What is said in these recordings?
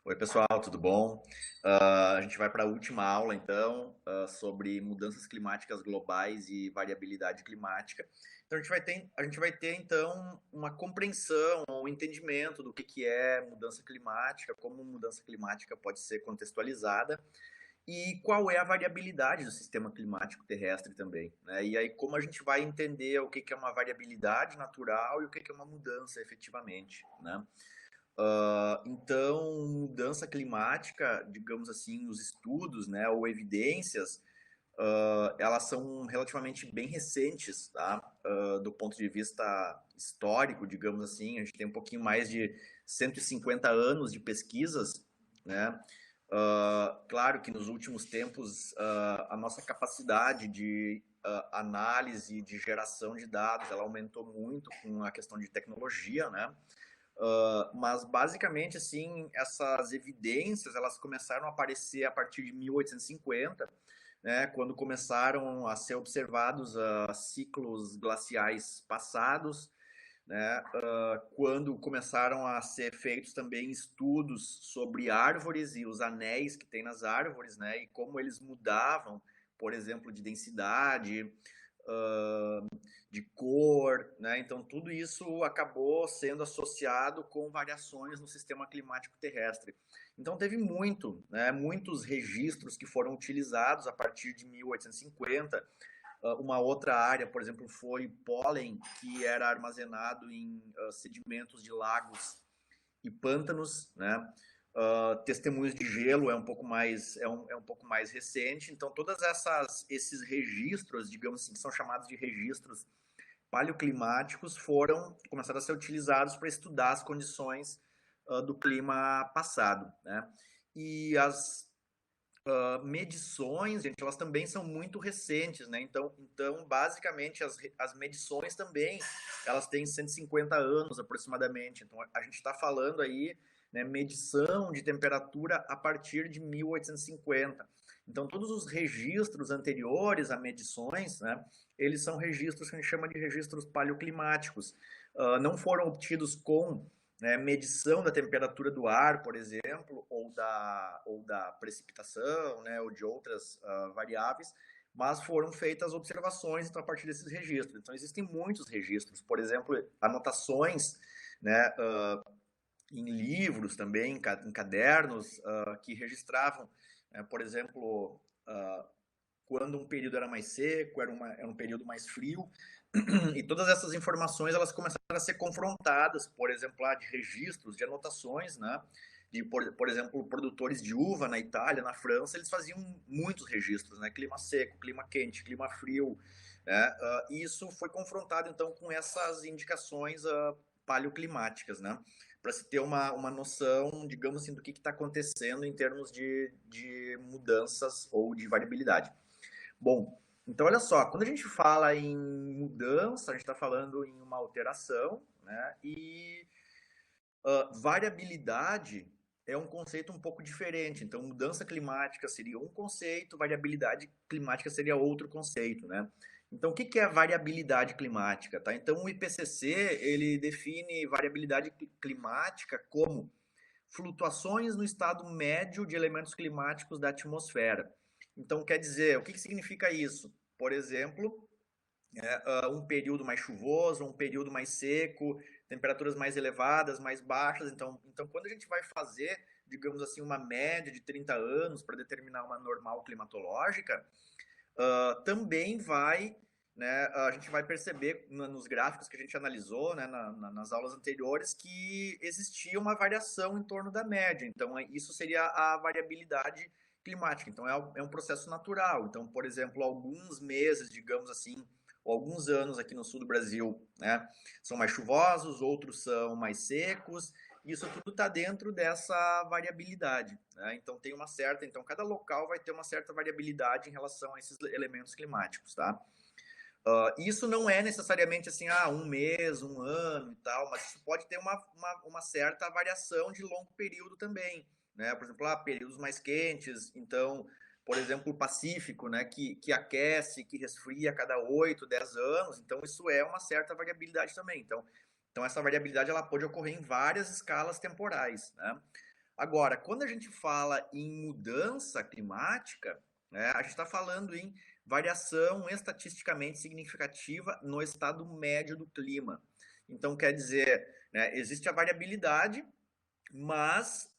Oi, pessoal, tudo bom? A gente vai para a última aula, então, sobre mudanças climáticas globais e variabilidade climática. Então, a gente vai ter, então, uma compreensão, um entendimento do que é mudança climática, como mudança climática pode ser contextualizada e qual é a variabilidade do sistema climático terrestre também, né? E aí, como a gente vai entender o que é uma variabilidade natural e o que é uma mudança efetivamente, né? Então, mudança climática, digamos assim, os estudos, né, ou evidências, elas são relativamente bem recentes, tá? Do ponto de vista histórico, digamos assim, a gente tem um pouquinho mais de 150 anos de pesquisas, né? Claro que nos últimos tempos a nossa capacidade de análise, de geração de dados, ela aumentou muito com a questão de tecnologia, né? Mas basicamente assim essas evidências elas começaram a aparecer a partir de 1850, né, quando começaram a ser observados ciclos glaciais passados, né, quando começaram a ser feitos também estudos sobre árvores e os anéis que tem nas árvores, né, e como eles mudavam, por exemplo, de densidade, uh, de cor, né? Então tudo isso acabou sendo associado com variações no sistema climático terrestre. Então teve muitos registros que foram utilizados a partir de 1850. Uma outra área, por exemplo, foi pólen, que era armazenado em sedimentos de lagos e pântanos, né? Testemunhos de gelo é um pouco mais recente. Então, esses registros, digamos assim, que são chamados de registros paleoclimáticos, foram começaram a ser utilizados para estudar as condições do clima passado, né? E as medições, gente, elas também são muito recentes, né? Então basicamente, as medições também, elas têm 150 anos aproximadamente. Então, a gente está falando aí, né, medição de temperatura a partir de 1850. Então, todos os registros anteriores a medições, né, eles são registros que a gente chama de registros paleoclimáticos. Não foram obtidos com, né, medição da temperatura do ar, por exemplo, ou da precipitação, né, ou de outras variáveis, mas foram feitas observações então, a partir desses registros. Então, existem muitos registros, por exemplo, anotações, né, em livros também, em cadernos, que registravam, por exemplo, quando um período era mais seco, era um período mais frio, e todas essas informações elas começaram a ser confrontadas, por exemplo, de registros, de anotações, né? Por exemplo, produtores de uva na Itália, na França, eles faziam muitos registros, né? Clima seco, clima quente, clima frio, né? E isso foi confrontado, então, com essas indicações paleoclimáticas, né? Para se ter uma noção, digamos assim, do que está acontecendo em termos de mudanças ou de variabilidade. Bom, então olha só, quando a gente fala em mudança, a gente está falando em uma alteração, né? E variabilidade é um conceito um pouco diferente. Então, mudança climática seria um conceito, variabilidade climática seria outro conceito, né? Então, o que é a variabilidade climática, tá? Então, o IPCC, ele define variabilidade climática como flutuações no estado médio de elementos climáticos da atmosfera. Então, quer dizer, o que significa isso? Por exemplo, um período mais chuvoso, um período mais seco, temperaturas mais elevadas, mais baixas. Então, quando a gente vai fazer, digamos assim, uma média de 30 anos para determinar uma normal climatológica, também vai, né, a gente vai perceber nos gráficos que a gente analisou, né, nas aulas anteriores, que existia uma variação em torno da média. Então, isso seria a variabilidade climática. Então, é um processo natural. Então, por exemplo, alguns meses, digamos assim, ou alguns anos aqui no sul do Brasil, né, são mais chuvosos, outros são mais secos. Isso tudo está dentro dessa variabilidade, né? Então cada local vai ter uma certa variabilidade em relação a esses elementos climáticos, tá? Isso não é necessariamente assim, um mês, um ano e tal, mas isso pode ter uma certa variação de longo período também, né? Por exemplo, períodos mais quentes, então, por exemplo, o Pacífico, né, que aquece, que resfria a cada 8, 10 anos, então isso é uma certa variabilidade também. Então essa variabilidade ela pode ocorrer em várias escalas temporais, né? Agora, quando a gente fala em mudança climática, né, a gente está falando em variação estatisticamente significativa no estado médio do clima. Então, quer dizer, né, existe a variabilidade, mas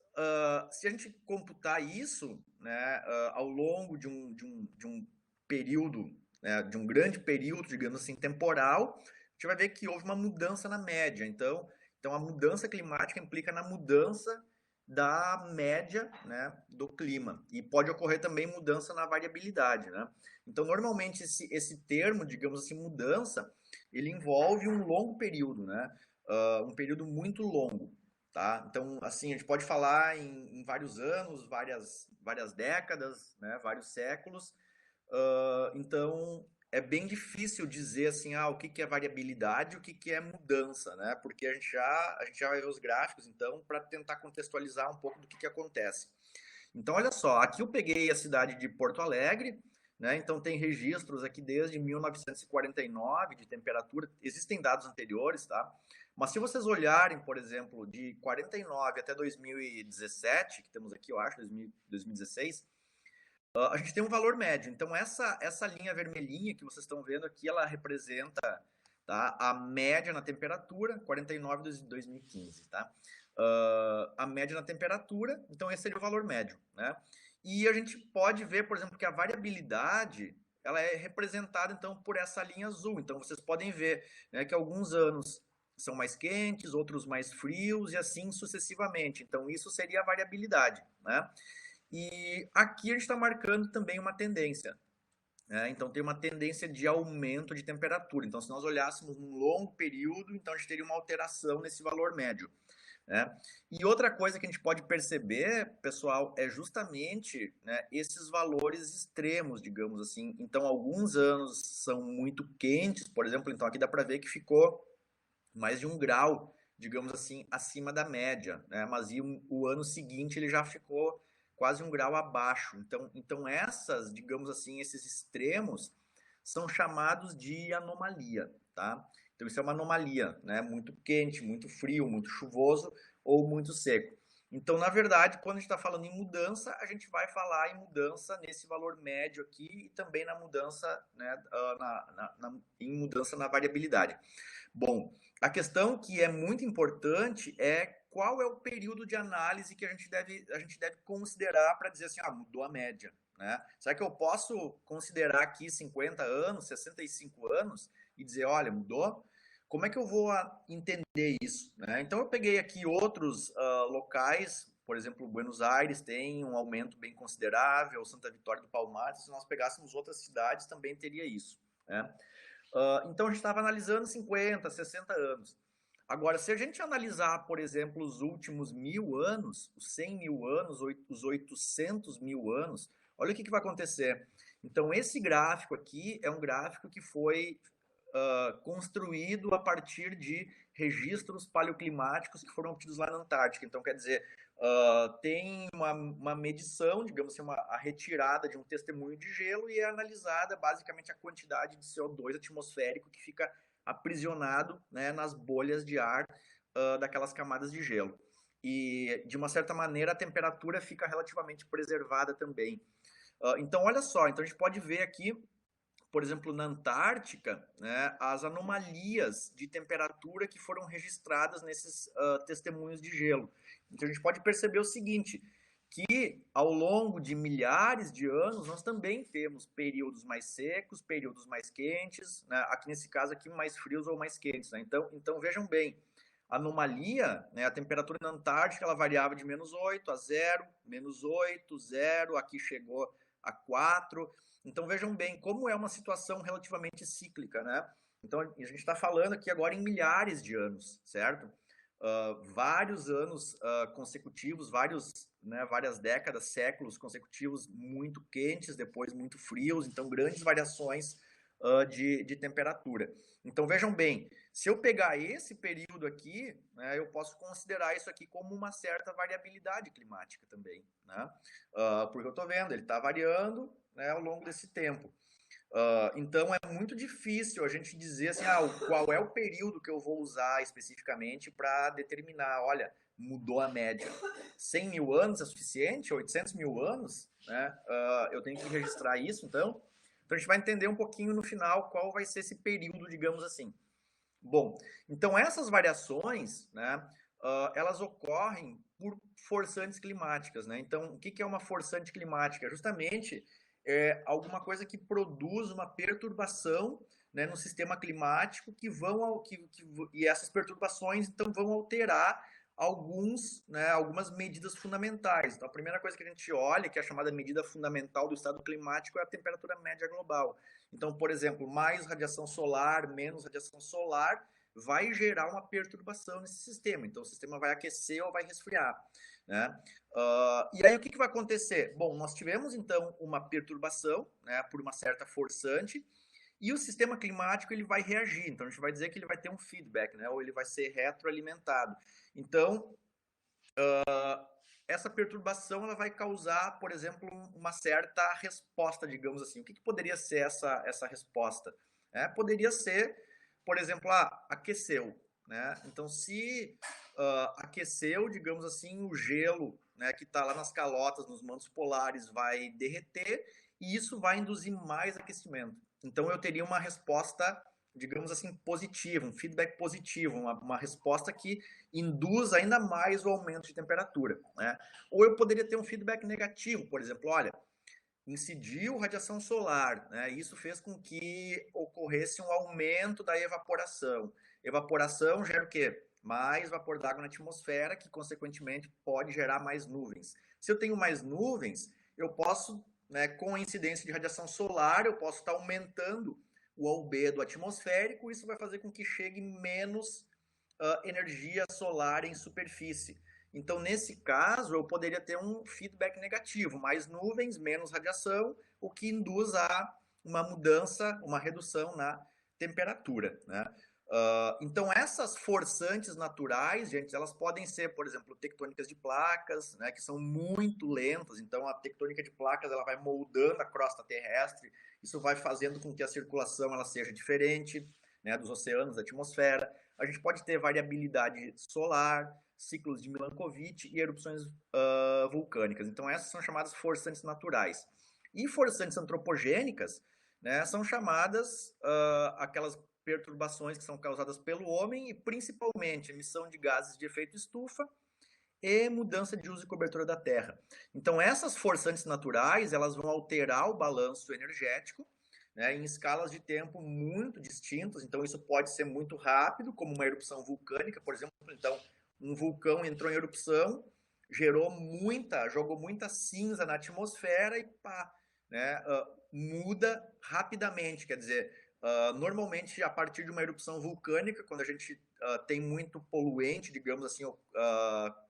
se a gente computar isso, né, ao longo de um período, né, de um grande período, digamos assim, temporal, a gente vai ver que houve uma mudança na média. Então a mudança climática implica na mudança da média, né, do clima. E pode ocorrer também mudança na variabilidade. Né? Então, normalmente, esse termo, digamos assim, mudança, ele envolve um longo período, né? Um período muito longo. Tá? Então, assim, a gente pode falar em vários anos, várias décadas, né, vários séculos. Então, é bem difícil dizer assim, o que é variabilidade e o que é mudança, né? Porque a gente já vai ver os gráficos, então, para tentar contextualizar um pouco do que acontece. Então, olha só, aqui eu peguei a cidade de Porto Alegre, né? Então, tem registros aqui desde 1949 de temperatura, existem dados anteriores, tá? Mas se vocês olharem, por exemplo, de 49 até 2017, que temos aqui, eu acho, 2016, a gente tem um valor médio. Então, essa linha vermelhinha que vocês estão vendo aqui, ela representa, tá, a média na temperatura, 49 de 2015, tá? A média na temperatura, então esse seria o valor médio, né? E a gente pode ver, por exemplo, que a variabilidade, ela é representada, então, por essa linha azul. Então, vocês podem ver, né, que alguns anos são mais quentes, outros mais frios, e assim sucessivamente. Então, isso seria a variabilidade, né? E aqui a gente está marcando também uma tendência. Né? Então, tem uma tendência de aumento de temperatura. Então, se nós olhássemos num longo período, então a gente teria uma alteração nesse valor médio. Né? E outra coisa que a gente pode perceber, pessoal, é justamente, né, esses valores extremos, digamos assim. Então, alguns anos são muito quentes, por exemplo, então aqui dá para ver que ficou mais de 1 grau, digamos assim, acima da média, né? Mas o ano seguinte ele já ficou quase 1 grau abaixo. Então essas, digamos assim, esses extremos são chamados de anomalia, tá? Então isso é uma anomalia, né? Muito quente, muito frio, muito chuvoso ou muito seco. Então, na verdade, quando a gente está falando em mudança, a gente vai falar em mudança nesse valor médio aqui e também na mudança, né, em mudança na variabilidade. Bom, a questão que é muito importante é qual é o período de análise que a gente deve considerar para dizer assim, mudou a média. Né? Será que eu posso considerar aqui 50 anos, 65 anos e dizer, olha, mudou? Como é que eu vou entender isso? Né? Então eu peguei aqui outros locais, por exemplo, Buenos Aires tem um aumento bem considerável, Santa Vitória do Palmar, se nós pegássemos outras cidades também teria isso. Né? Então a gente estava analisando 50, 60 anos. Agora, se a gente analisar, por exemplo, os últimos 1000 anos, os 100 mil anos, os 800 mil anos, olha o que vai acontecer. Então, esse gráfico aqui é um gráfico que foi construído a partir de registros paleoclimáticos que foram obtidos lá na Antártica. Então, quer dizer, tem uma medição, digamos assim, a retirada de um testemunho de gelo e é analisada basicamente a quantidade de CO2 atmosférico que fica aprisionado, né, nas bolhas de ar daquelas camadas de gelo. E, de uma certa maneira, a temperatura fica relativamente preservada também. Então, olha só, então a gente pode ver aqui, por exemplo, na Antártica, né, as anomalias de temperatura que foram registradas nesses testemunhos de gelo. Então a gente pode perceber o seguinte, que ao longo de milhares de anos nós também temos períodos mais secos, períodos mais quentes, né, aqui nesse caso aqui mais frios ou mais quentes. Né? Então vejam bem, a anomalia, né, a temperatura na Antártica ela variava de -8 a 0, -8, 0, aqui chegou a 4. Então vejam bem como é uma situação relativamente cíclica, né? Então a gente está falando aqui agora em milhares de anos, certo? Vários anos consecutivos, várias décadas, séculos consecutivos muito quentes, depois muito frios, então grandes variações de temperatura. Então vejam bem, se eu pegar esse período aqui, né, eu posso considerar isso aqui como uma certa variabilidade climática também, né? Porque eu estou vendo, ele está variando, né, ao longo desse tempo. Então é muito difícil a gente dizer assim, qual é o período que eu vou usar especificamente para determinar, olha, mudou a média. 100 mil anos é suficiente, 800 mil anos, né? Eu tenho que registrar isso, então. Então a gente vai entender um pouquinho no final qual vai ser esse período, digamos assim. Bom, então essas variações, né, elas ocorrem por forçantes climáticas, né? Então, o que é uma forçante climática? Justamente alguma coisa que produz uma perturbação, né, no sistema climático e essas perturbações então vão alterar algumas medidas fundamentais. Então, a primeira coisa que a gente olha, que é a chamada medida fundamental do estado climático, é a temperatura média global. Então, por exemplo, mais radiação solar, menos radiação solar, vai gerar uma perturbação nesse sistema. Então, o sistema vai aquecer ou vai resfriar, né? E aí, o que vai acontecer? Bom, nós tivemos, então, uma perturbação, né, por uma certa forçante, e o sistema climático ele vai reagir. Então, a gente vai dizer que ele vai ter um feedback, né, ou ele vai ser retroalimentado. Então, essa perturbação ela vai causar, por exemplo, uma certa resposta, digamos assim. O que poderia ser essa resposta? Poderia ser, por exemplo, aqueceu, né? Então, se aqueceu, digamos assim, o gelo, né, que está lá nas calotas, nos mantos polares, vai derreter e isso vai induzir mais aquecimento. Então, eu teria uma resposta, digamos assim, positiva, um feedback positivo, uma resposta que induz ainda mais o aumento de temperatura, né? Ou eu poderia ter um feedback negativo, por exemplo, olha, incidiu radiação solar, né? Isso fez com que ocorresse um aumento da evaporação. Evaporação gera o quê? Mais vapor d'água na atmosfera, que consequentemente pode gerar mais nuvens. Se eu tenho mais nuvens, eu posso, né, com a incidência de radiação solar, eu posso estar aumentando o albedo atmosférico, isso vai fazer com que chegue menos energia solar em superfície. Então, nesse caso, eu poderia ter um feedback negativo, mais nuvens, menos radiação, o que induz a uma mudança, uma redução na temperatura, né? Então, essas forçantes naturais, gente, elas podem ser, por exemplo, tectônicas de placas, né, que são muito lentas. Então, a tectônica de placas ela vai moldando a crosta terrestre, isso vai fazendo com que a circulação ela seja diferente, né, dos oceanos, da atmosfera. A gente pode ter variabilidade solar, ciclos de Milankovitch e erupções vulcânicas. Então, essas são chamadas forçantes naturais. E forçantes antropogênicas, né, são chamadas aquelas perturbações que são causadas pelo homem e principalmente emissão de gases de efeito estufa e mudança de uso e cobertura da terra. Então, essas forçantes naturais, elas vão alterar o balanço energético, né, em escalas de tempo muito distintas. Então, isso pode ser muito rápido, como uma erupção vulcânica, por exemplo. Então, um vulcão entrou em erupção, jogou muita cinza na atmosfera e pá, né, muda rapidamente. Quer dizer, normalmente, a partir de uma erupção vulcânica, quando a gente tem muito poluente, digamos assim,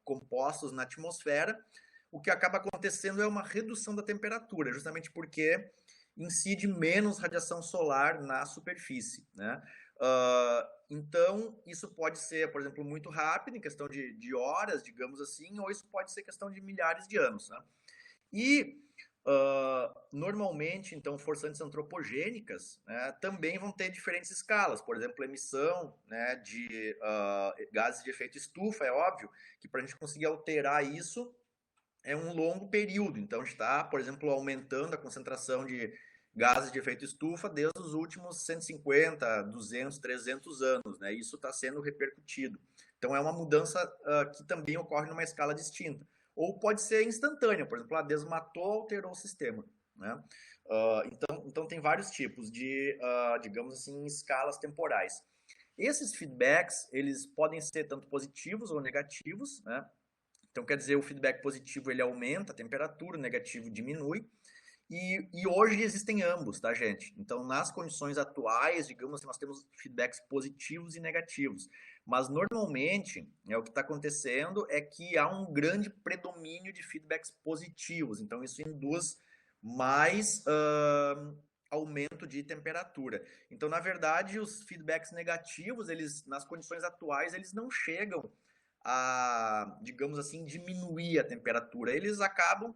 compostos na atmosfera, o que acaba acontecendo é uma redução da temperatura, justamente porque incide menos radiação solar na superfície, né? Então, isso pode ser, por exemplo, muito rápido, em questão de horas, digamos assim, ou isso pode ser questão de milhares de anos, né? E normalmente, então, forçantes antropogênicas, né, também vão ter diferentes escalas. Por exemplo, emissão, né, de gases de efeito estufa, é óbvio que para a gente conseguir alterar isso é um longo período. Então, está, por exemplo, aumentando a concentração de gases de efeito estufa desde os últimos 150, 200, 300 anos, né? Isso está sendo repercutido. Então, é uma mudança que também ocorre numa escala distinta. Ou pode ser instantânea, por exemplo, desmatou, alterou o sistema, né? Então, tem vários tipos de, digamos assim, escalas temporais. Esses feedbacks, eles podem ser tanto positivos ou negativos, né? Então, quer dizer, o feedback positivo ele aumenta a temperatura, o negativo diminui. E hoje existem ambos, tá, gente? Então, nas condições atuais, digamos assim, nós temos feedbacks positivos e negativos. Mas, normalmente, o que está acontecendo é que há um grande predomínio de feedbacks positivos. Então, isso induz mais aumento de temperatura. Então, na verdade, os feedbacks negativos, eles, nas condições atuais, eles não chegam a, digamos assim, diminuir a temperatura. Eles acabam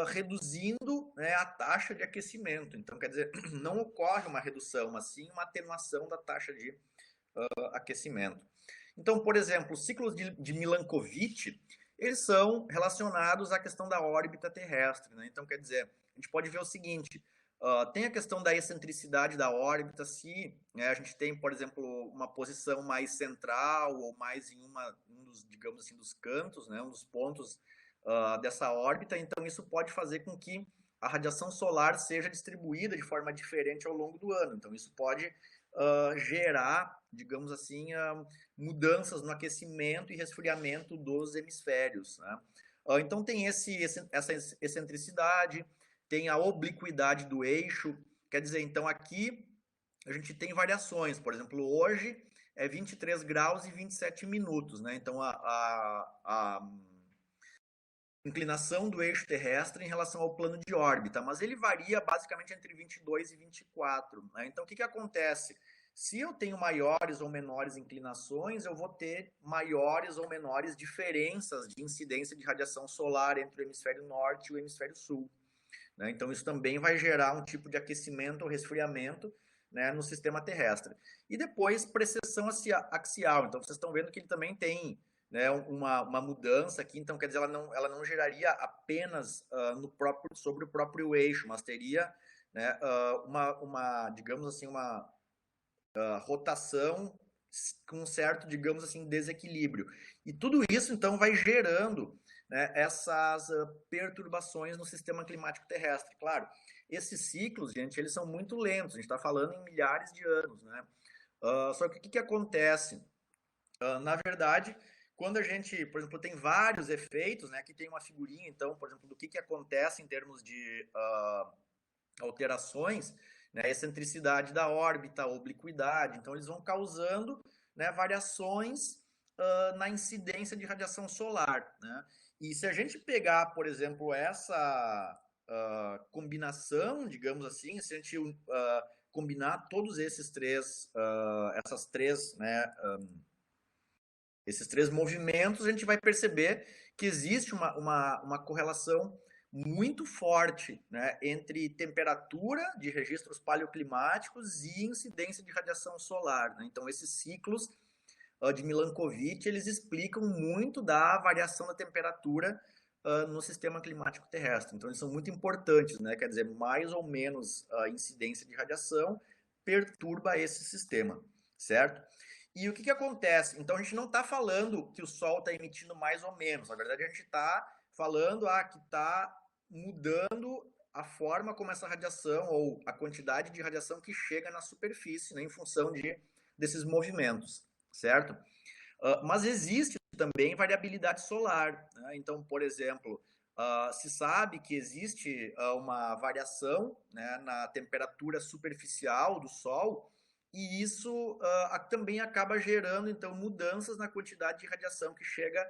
reduzindo, né, a taxa de aquecimento. Então, quer dizer, não ocorre uma redução, mas sim uma atenuação da taxa de aquecimento. Então, por exemplo, ciclos de Milankovitch, eles são relacionados à questão da órbita terrestre, né? Então, quer dizer, a gente pode ver o seguinte, tem a questão da excentricidade da órbita, se né, a gente tem, por exemplo, uma posição mais central ou mais em um dos, digamos assim, dos cantos, né, um dos pontos dessa órbita, então isso pode fazer com que a radiação solar seja distribuída de forma diferente ao longo do ano. Então isso pode gerar, digamos assim, mudanças no aquecimento e resfriamento dos hemisférios, né? Então tem essa excentricidade, tem a obliquidade do eixo, quer dizer, então aqui a gente tem variações, por exemplo, hoje é 23 graus e 27 minutos, né? Então a inclinação do eixo terrestre em relação ao plano de órbita, mas ele varia basicamente entre 22 e 24, né? Então o que acontece? Se eu tenho maiores ou menores inclinações, eu vou ter maiores ou menores diferenças de incidência de radiação solar entre o hemisfério norte e o hemisfério sul, né? Então isso também vai gerar um tipo de aquecimento ou resfriamento, né, no sistema terrestre. E depois precessão axial. Então vocês estão vendo que ele também tem, né, uma mudança aqui. Então quer dizer, ela não geraria apenas sobre o próprio eixo, mas teria, né, digamos assim, uma rotação com um certo, digamos assim, desequilíbrio. E tudo isso então vai gerando, né, essas perturbações no sistema climático terrestre. Claro, esses ciclos, gente, eles são muito lentos, a gente está falando em milhares de anos, né? Só que o que acontece? Na verdade, quando a gente, por exemplo, tem vários efeitos, né? Aqui tem uma figurinha, então, por exemplo, do que acontece em termos de alterações, né? Excentricidade da órbita, obliquidade, então eles vão causando, né, variações na incidência de radiação solar, né? E se a gente pegar, por exemplo, essa combinação, digamos assim, se a gente combinar todos esses três, né, esses três movimentos, a gente vai perceber que existe uma correlação muito forte, né, entre temperatura de registros paleoclimáticos e incidência de radiação solar, né? Então esses ciclos de Milankovitch, eles explicam muito da variação da temperatura no sistema climático terrestre. Então, eles são muito importantes, né? Quer dizer, mais ou menos a incidência de radiação perturba esse sistema, certo? E o que acontece? Então, a gente não está falando que o Sol está emitindo mais ou menos. Na verdade, a gente está falando que está mudando a forma como essa radiação ou a quantidade de radiação que chega na superfície, né, em função desses movimentos, certo? Mas existe também variabilidade solar, né? Então, por exemplo, se sabe que existe uma variação, né, na temperatura superficial do Sol, e isso também acaba gerando, então, mudanças na quantidade de radiação que chega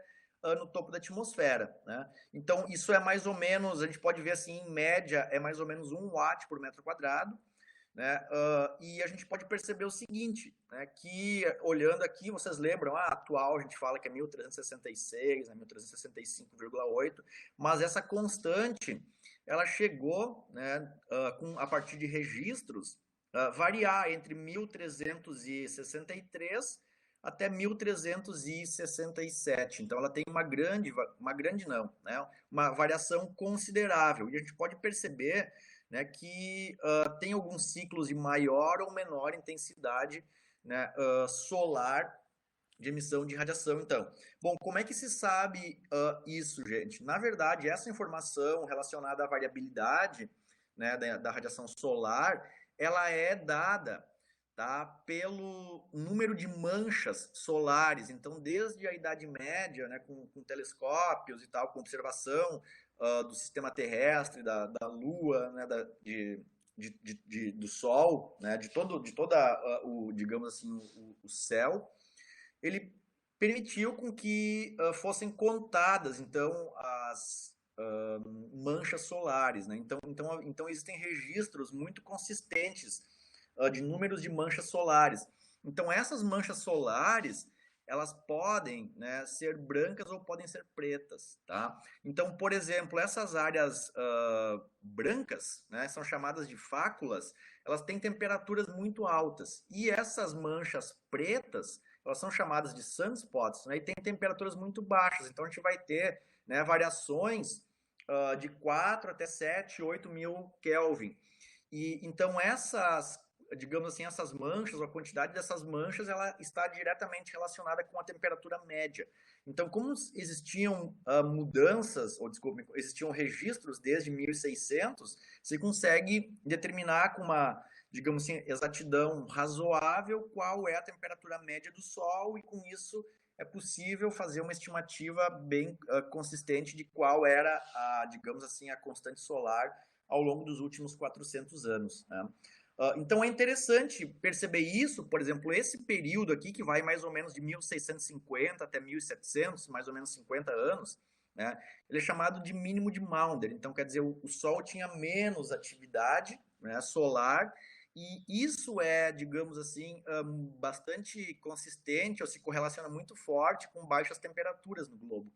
no topo da atmosfera, né? Então, isso é mais ou menos, a gente pode ver assim, em média, é mais ou menos 1 watt por metro quadrado, né? E a gente pode perceber o seguinte, né, que olhando aqui, vocês lembram, a atual a gente fala que é 1366, né, 1365,8, mas essa constante, ela chegou, né, a partir de registros, variar entre 1363 até 1367. Então ela tem uma grande não, né, uma variação considerável. E a gente pode perceber, né, que tem alguns ciclos de maior ou menor intensidade, né, solar de emissão de radiação. Então, bom, como é que se sabe isso, gente? Na verdade, essa informação relacionada à variabilidade, né, da radiação solar, ela é dada, tá, pelo número de manchas solares. Então, desde a Idade Média, né, com telescópios e tal, com observação do sistema terrestre, da Lua, né, do Sol, né, de toda o, digamos assim, o céu, ele permitiu com que fossem contadas, então, as manchas solares, né? Então existem registros muito consistentes de números de manchas solares. Então essas manchas solares, elas podem, né, ser brancas ou podem ser pretas, tá? Então, por exemplo, essas áreas brancas, né, são chamadas de fáculas, elas têm temperaturas muito altas. E essas manchas pretas, elas são chamadas de sunspots, né, e tem temperaturas muito baixas, então a gente vai ter, né, variações de 4 até 7, 8 mil Kelvin. E então essas, digamos assim, essas manchas, a quantidade dessas manchas, ela está diretamente relacionada com a temperatura média. Então, como existiam mudanças, ou desculpe, existiam registros desde 1600, você consegue determinar com uma, digamos assim, exatidão razoável qual é a temperatura média do Sol, e com isso é possível fazer uma estimativa bem consistente de qual era a, digamos assim, a constante solar ao longo dos últimos 400 anos, né? Então é interessante perceber isso, por exemplo, esse período aqui, que vai mais ou menos de 1650 até 1700, mais ou menos 50 anos, né? Ele é chamado de mínimo de Maunder, então quer dizer, o Sol tinha menos atividade, né, solar, e isso é, digamos assim, bastante consistente, ou se correlaciona muito forte com baixas temperaturas no globo.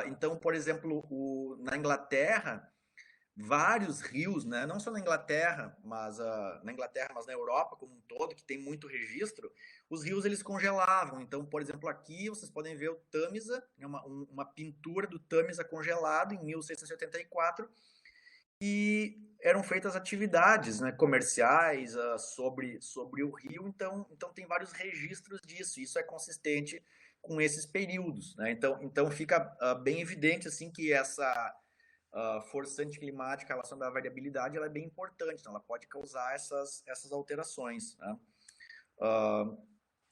Então, por exemplo, na Inglaterra, vários rios, né, não só na Inglaterra, mas na Europa como um todo, que tem muito registro, os rios eles congelavam. Então, por exemplo, aqui vocês podem ver o Tâmisa, uma pintura do Tâmisa congelado em 1684, e eram feitas atividades, né, comerciais sobre o rio, então tem vários registros disso, isso é consistente com esses períodos, né? Então fica bem evidente assim que essa forçante climática, a relação da variabilidade, ela é bem importante, então ela pode causar essas alterações, né?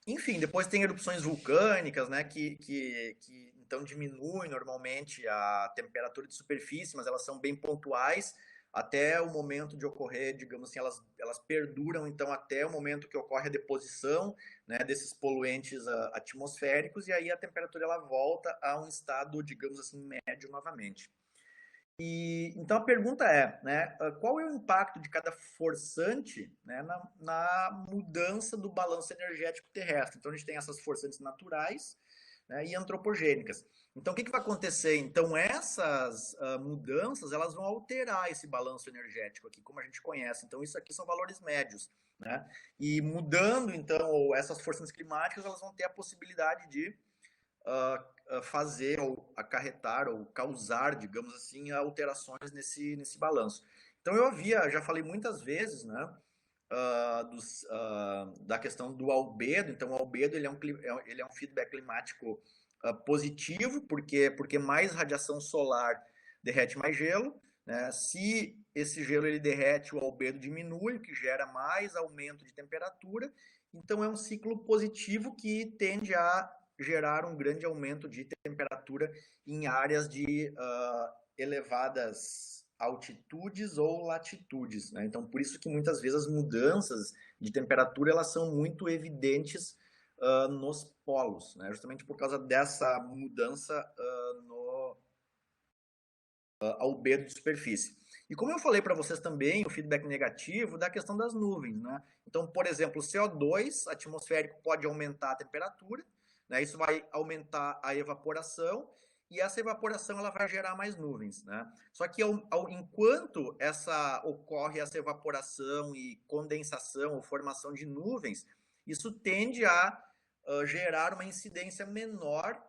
Enfim, depois tem erupções vulcânicas, né, que então diminuem normalmente a temperatura de superfície, mas elas são bem pontuais até o momento de ocorrer, digamos assim, elas perduram então até o momento que ocorre a deposição, né, desses poluentes atmosféricos, e aí a temperatura ela volta a um estado, digamos assim, médio novamente. E então a pergunta é, né, qual é o impacto de cada forçante, né, na mudança do balanço energético terrestre? Então a gente tem essas forçantes naturais, né, e antropogênicas. Então o que vai acontecer? Então essas mudanças elas vão alterar esse balanço energético aqui, como a gente conhece. Então isso aqui são valores médios, né? E mudando então essas forçantes climáticas, elas vão ter a possibilidade de fazer ou acarretar ou causar, digamos assim, alterações nesse balanço. Então eu já falei muitas vezes, né, da questão do albedo. Então o albedo ele é um feedback climático positivo, porque mais radiação solar derrete mais gelo, né? Se esse gelo ele derrete, o albedo diminui, o que gera mais aumento de temperatura. Então é um ciclo positivo que tende a gerar um grande aumento de temperatura em áreas de elevadas altitudes ou latitudes, né? Então, por isso que muitas vezes as mudanças de temperatura elas são muito evidentes nos polos, né? Justamente por causa dessa mudança no albedo de superfície. E como eu falei para vocês também, o feedback negativo da questão das nuvens, né? Então, por exemplo, o CO2 atmosférico pode aumentar a temperatura, né? Isso vai aumentar a evaporação, e essa evaporação ela vai gerar mais nuvens, né? Só que enquanto ocorre essa evaporação e condensação ou formação de nuvens, isso tende a gerar uma incidência menor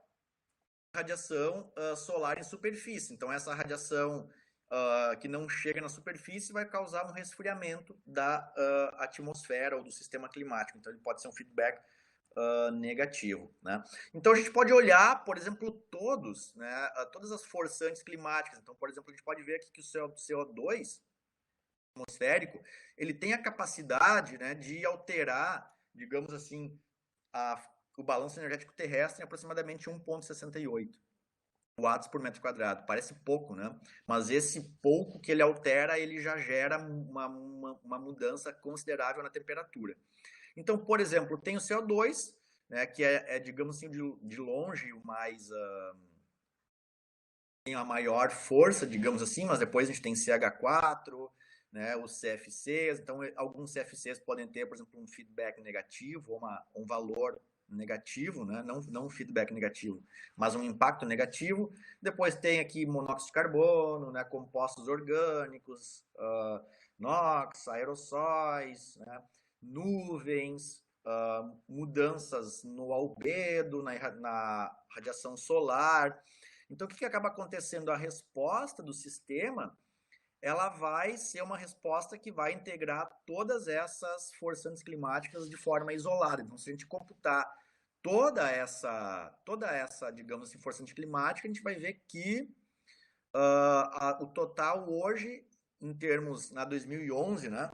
radiação solar em superfície. Então, essa radiação que não chega na superfície vai causar um resfriamento da atmosfera ou do sistema climático. Então, ele pode ser um feedback negativo, né? Então, a gente pode olhar, por exemplo, né, todas as forçantes climáticas. Então, por exemplo, a gente pode ver aqui que o CO2 atmosférico, ele tem a capacidade, né, de alterar, digamos assim, o balanço energético terrestre em aproximadamente 1,68 watts por metro quadrado. Parece pouco, né? Mas esse pouco que ele altera, ele já gera uma mudança considerável na temperatura. Então, por exemplo, tem o CO2, né, que digamos assim, de longe o mais... tem a maior força, digamos assim, mas depois a gente tem CH4, né, os CFCs. Então, alguns CFCs podem ter, por exemplo, um feedback negativo ou um valor negativo, né? Não um feedback negativo, mas um impacto negativo. Depois tem aqui monóxido de carbono, né, compostos orgânicos, NOx, aerossóis, né, nuvens, mudanças no albedo, na radiação solar. Então, o que acaba acontecendo? A resposta do sistema, ela vai ser uma resposta que vai integrar todas essas forçantes climáticas de forma isolada. Então, se a gente computar toda essa, digamos assim, forçante climática, a gente vai ver que o total hoje, em termos, na 2011, né,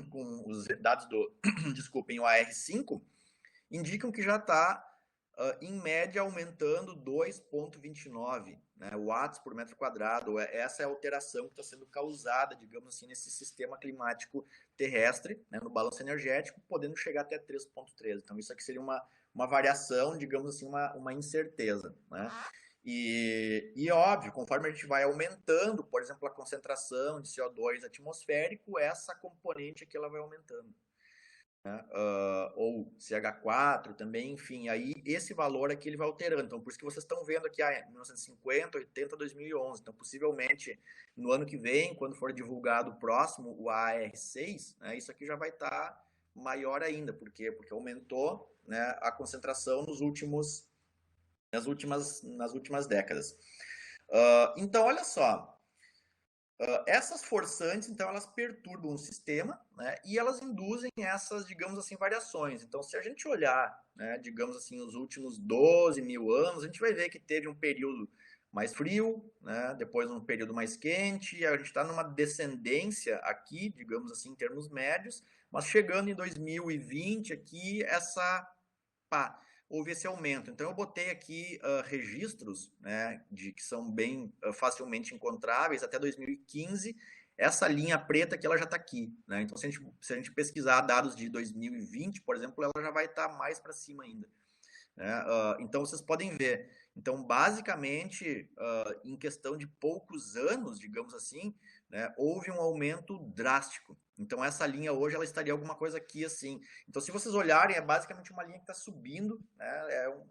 com os dados do, desculpem, o AR5, indicam que já está, em média, aumentando 2,29, né, watts por metro quadrado. Essa é a alteração que está sendo causada, digamos assim, nesse sistema climático terrestre, né, no balanço energético, podendo chegar até 3,13. Então, isso aqui seria uma variação, digamos assim, uma incerteza, né? E óbvio, conforme a gente vai aumentando, por exemplo, a concentração de CO2 atmosférico, essa componente aqui ela vai aumentando, né? Ou CH4 também, enfim, aí esse valor aqui ele vai alterando. Então, por isso que vocês estão vendo aqui 1950, 80, 2011. Então, possivelmente, no ano que vem, quando for divulgado o próximo, o AR6, né, isso aqui já vai estar maior ainda. Por quê? Porque aumentou, né, a concentração nas últimas décadas. Então, olha só, essas forçantes, então, elas perturbam o sistema, né, e elas induzem essas, digamos assim, variações. Então, se a gente olhar, né, digamos assim, os últimos 12 mil anos, a gente vai ver que teve um período mais frio, né, depois um período mais quente, e a gente está numa descendência aqui, digamos assim, em termos médios, mas chegando em 2020 aqui, houve esse aumento. Então, eu botei aqui registros, né, que são bem facilmente encontráveis até 2015. Essa linha preta aqui, ela já está aqui, né? Então, se a gente pesquisar dados de 2020, por exemplo, ela já vai estar mais para cima ainda, né? Então, vocês podem ver. Então, basicamente, em questão de poucos anos, digamos assim, né, houve um aumento drástico. Então, essa linha hoje, ela estaria alguma coisa aqui assim. Então, se vocês olharem, é basicamente uma linha que está subindo, né,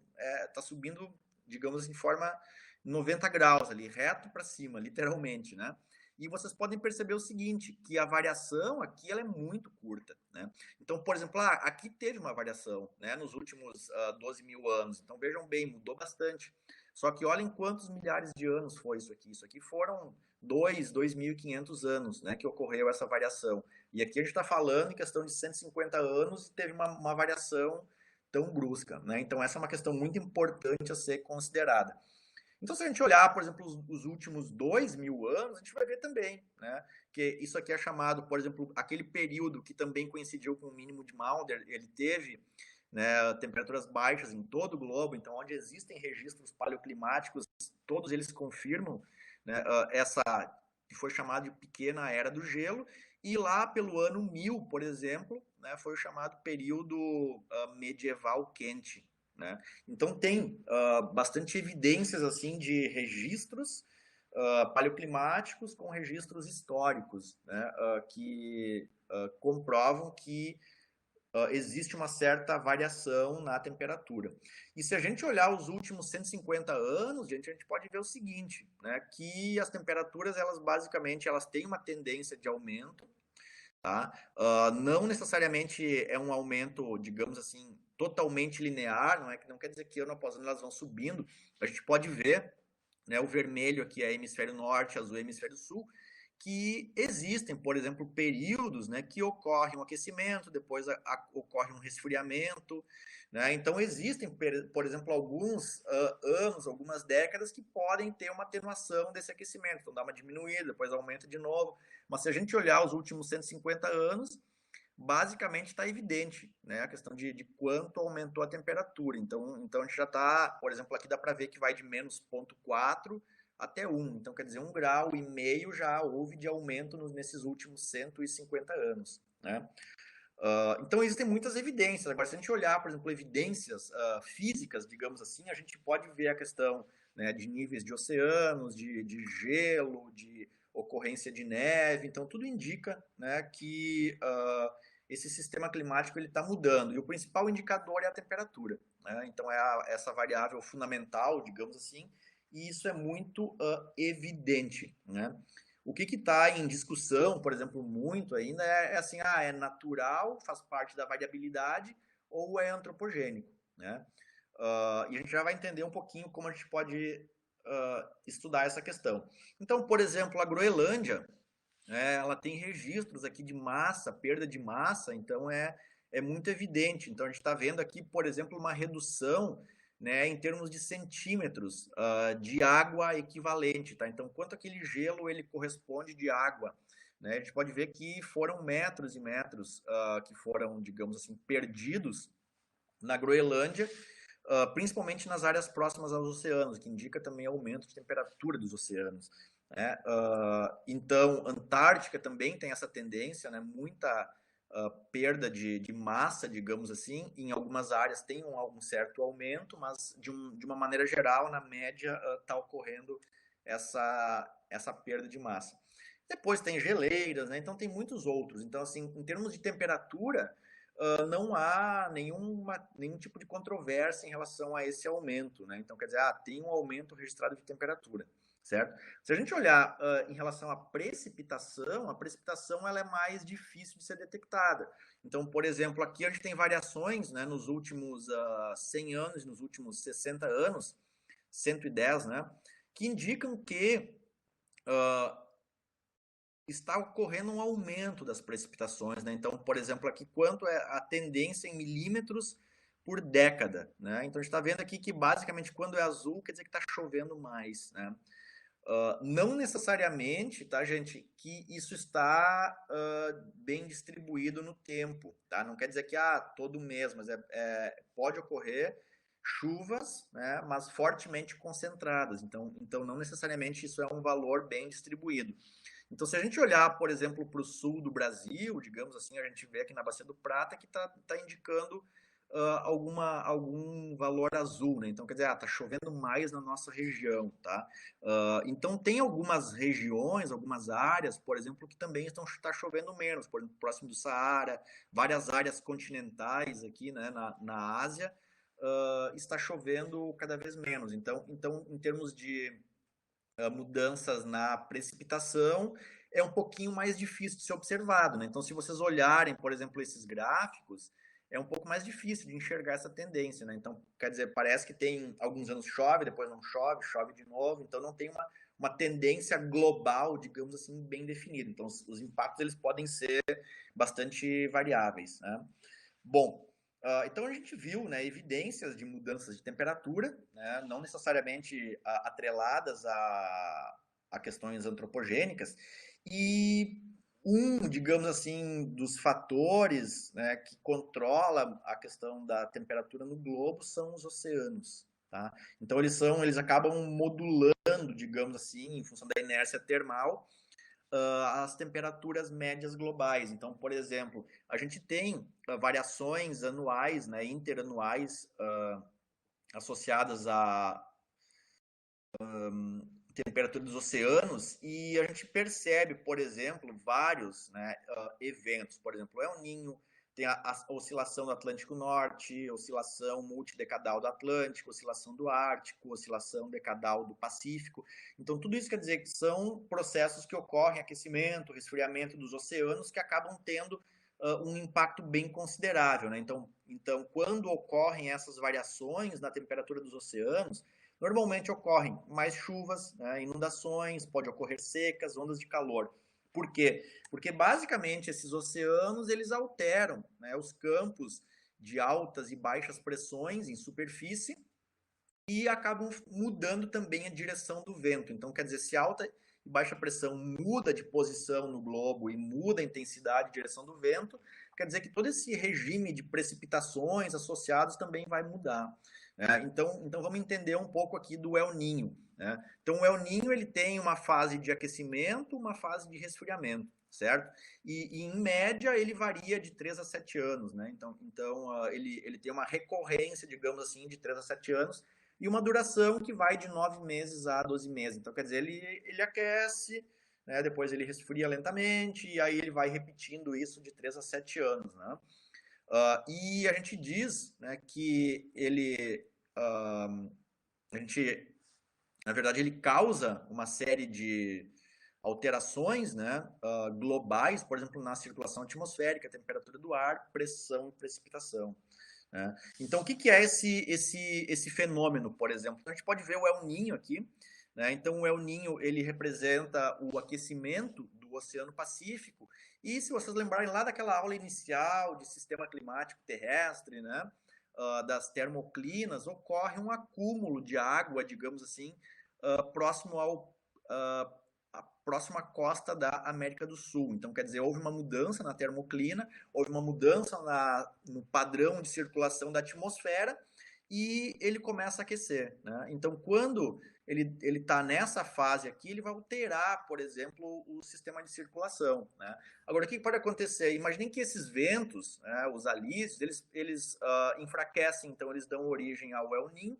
tá subindo, digamos assim, de forma 90 graus ali, reto para cima, literalmente, né? E vocês podem perceber o seguinte, que a variação aqui ela é muito curta, né? Então, por exemplo, aqui teve uma variação, né, nos últimos 12 mil anos. Então, vejam bem, mudou bastante. Só que olhem quantos milhares de anos foi isso aqui. Isso aqui foram 2.500 anos, né, que ocorreu essa variação. E aqui a gente está falando em questão de 150 anos e teve uma variação tão brusca, né? Então, essa é uma questão muito importante a ser considerada. Então, se a gente olhar, por exemplo, os últimos 2 mil anos, a gente vai ver também, né, que isso aqui é chamado, por exemplo, aquele período que também coincidiu com o mínimo de Maunder, ele teve, né, temperaturas baixas em todo o globo. Então, onde existem registros paleoclimáticos, todos eles confirmam, né, essa que foi chamada de pequena era do gelo, e lá pelo ano 1000, por exemplo, né, foi o chamado período medieval quente, né? Então tem bastante evidências assim de registros paleoclimáticos com registros históricos, né, que comprovam que existe uma certa variação na temperatura. E se a gente olhar os últimos 150 anos, gente, a gente pode ver o seguinte, né, que as temperaturas, elas basicamente elas têm uma tendência de aumento, tá? Não necessariamente é um aumento, digamos assim, totalmente linear, não quer dizer que ano após ano elas vão subindo. A gente pode ver, né, o vermelho aqui é hemisfério norte, azul é hemisfério sul, que existem, por exemplo, períodos, né, que ocorre um aquecimento, depois ocorre um resfriamento, né? Então existem, por exemplo, alguns anos, algumas décadas que podem ter uma atenuação desse aquecimento, então dá uma diminuída, depois aumenta de novo. Mas se a gente olhar os últimos 150 anos, basicamente está evidente, né, a questão de quanto aumentou a temperatura. Então a gente já está, por exemplo, aqui dá para ver que vai de menos 0,4 até 1. Então, quer dizer, 1,5 grau já houve de aumento nesses últimos 150 anos, né? Então, existem muitas evidências. Agora, se a gente olhar, por exemplo, evidências físicas, digamos assim, a gente pode ver a questão, né, de níveis de oceanos, de gelo, de ocorrência de neve. Então, tudo indica, né, que esse sistema climático está mudando. E o principal indicador é a temperatura, né? Então, essa variável fundamental, digamos assim, e isso é muito evidente, né? O que está em discussão, por exemplo, muito ainda é assim, é natural, faz parte da variabilidade, ou é antropogênico, né? E a gente já vai entender um pouquinho como a gente pode estudar essa questão. Então, por exemplo, a Groenlândia, ela tem registros aqui de massa, perda de massa, então é muito evidente. Então a gente está vendo aqui, por exemplo, uma redução, né, em termos de centímetros de água equivalente, tá? Então quanto aquele gelo ele corresponde de água, né? A gente pode ver que foram metros e metros que foram, digamos assim, perdidos na Groenlândia, principalmente nas áreas próximas aos oceanos, que indica também aumento de temperatura dos oceanos. Né? Então, Antártica também tem essa tendência, né? Muita perda de massa, digamos assim. Em algumas áreas tem um certo aumento, mas de uma maneira geral, na média, está ocorrendo essa perda de massa. Depois tem geleiras, né? Então tem muitos outros. Então, assim, em termos de temperatura, não há nenhum tipo de controvérsia em relação a esse aumento, né? Então, quer dizer, tem um aumento registrado de temperatura, certo? Se a gente olhar em relação à precipitação, a precipitação ela é mais difícil de ser detectada. Então, por exemplo, aqui a gente tem variações, né, nos últimos 100 anos, nos últimos 60 anos, 110, né, que indicam que está ocorrendo um aumento das precipitações, né? Então, por exemplo, aqui quanto é a tendência em milímetros por década, né? Então a gente está vendo aqui que basicamente quando é azul quer dizer que está chovendo mais, né? Não necessariamente, tá, gente, que isso está bem distribuído no tempo, tá? Não quer dizer que todo mês, mas pode ocorrer chuvas, né, mas fortemente concentradas. Então, não necessariamente isso é um valor bem distribuído. Então, se a gente olhar, por exemplo, para o sul do Brasil, digamos assim, a gente vê aqui na Bacia do Prata que está indicando algum valor azul, né? Então, quer dizer, está chovendo mais na nossa região, tá? Então, tem algumas regiões, algumas áreas, por exemplo, que também está chovendo menos, por exemplo, próximo do Saara, várias áreas continentais aqui, né, na Ásia, está chovendo cada vez menos. Então em termos de mudanças na precipitação, é um pouquinho mais difícil de ser observado, né? Então, se vocês olharem, por exemplo, esses gráficos, é um pouco mais difícil de enxergar essa tendência, né? Então, quer dizer, parece que tem alguns anos chove, depois não chove, chove de novo, então não tem uma tendência global, digamos assim, bem definida. Então, os impactos eles podem ser bastante variáveis, né? Bom, então a gente viu, né, evidências de mudanças de temperatura, né, não necessariamente atreladas a questões antropogênicas, e digamos assim, dos fatores, né, que controla a questão da temperatura no globo são os oceanos. Tá? Então eles acabam modulando, digamos assim, em função da inércia termal, as temperaturas médias globais. Então, por exemplo, a gente tem variações anuais, né, interanuais, associadas à temperatura dos oceanos, e a gente percebe, por exemplo, vários, né, eventos. Por exemplo, o El Niño, tem a oscilação do Atlântico Norte, oscilação multidecadal do Atlântico, oscilação do Ártico, oscilação decadal do Pacífico. Então, tudo isso quer dizer que são processos que ocorrem, aquecimento, resfriamento dos oceanos, que acabam tendo um impacto bem considerável, né? Então, quando ocorrem essas variações na temperatura dos oceanos, normalmente ocorrem mais chuvas, né, inundações, pode ocorrer secas, ondas de calor. Por quê? Porque basicamente esses oceanos eles alteram, né, os campos de altas e baixas pressões em superfície e acabam mudando também a direção do vento. Então, quer dizer, se alta e baixa pressão muda de posição no globo e muda a intensidade e direção do vento, quer dizer que todo esse regime de precipitações associados também vai mudar. Então vamos entender um pouco aqui do El Niño. Né? Então, o El Niño ele tem uma fase de aquecimento, uma fase de resfriamento, certo? E em média ele varia de 3 a 7 anos, né? Então ele tem uma recorrência, digamos assim, de 3 a 7 anos, e uma duração que vai de 9 meses a 12 meses. Então, quer dizer, ele aquece, né, depois ele resfria lentamente, e aí ele vai repetindo isso de 3 a 7 anos. Né? E a gente diz, né, que na verdade, ele causa uma série de alterações, né, globais, por exemplo, na circulação atmosférica, temperatura do ar, pressão e precipitação. né? Então, o que, que é esse fenômeno, por exemplo? Então, a gente pode ver o El Niño aqui, né? Então, o El Niño, ele representa o aquecimento do Oceano Pacífico, e se vocês lembrarem lá daquela aula inicial de sistema climático terrestre, né? Das termoclinas, ocorre um acúmulo de água, digamos assim, próximo à próxima costa da América do Sul. Então, quer dizer, houve uma mudança na termoclina, houve uma mudança no padrão de circulação da atmosfera e ele começa a aquecer, né? Então, quando ele está nessa fase aqui, ele vai alterar, por exemplo, o sistema de circulação, né? Agora, o que pode acontecer? Imaginem que esses ventos, né, os alísios, eles enfraquecem, então eles dão origem ao El Niño,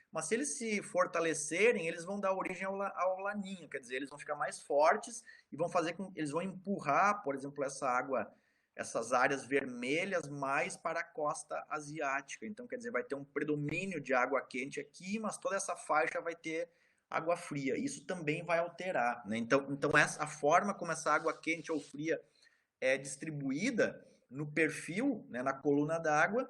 mas se eles se fortalecerem, eles vão dar origem ao laninho, quer dizer, eles vão ficar mais fortes e vão fazer com, eles vão empurrar, por exemplo, essa água, essas áreas vermelhas mais para a costa asiática. Então, quer dizer, vai ter um predomínio de água quente aqui, mas toda essa faixa vai ter água fria. Isso também vai alterar, né? Então a forma como essa água quente ou fria é distribuída no perfil, né, na coluna d'água,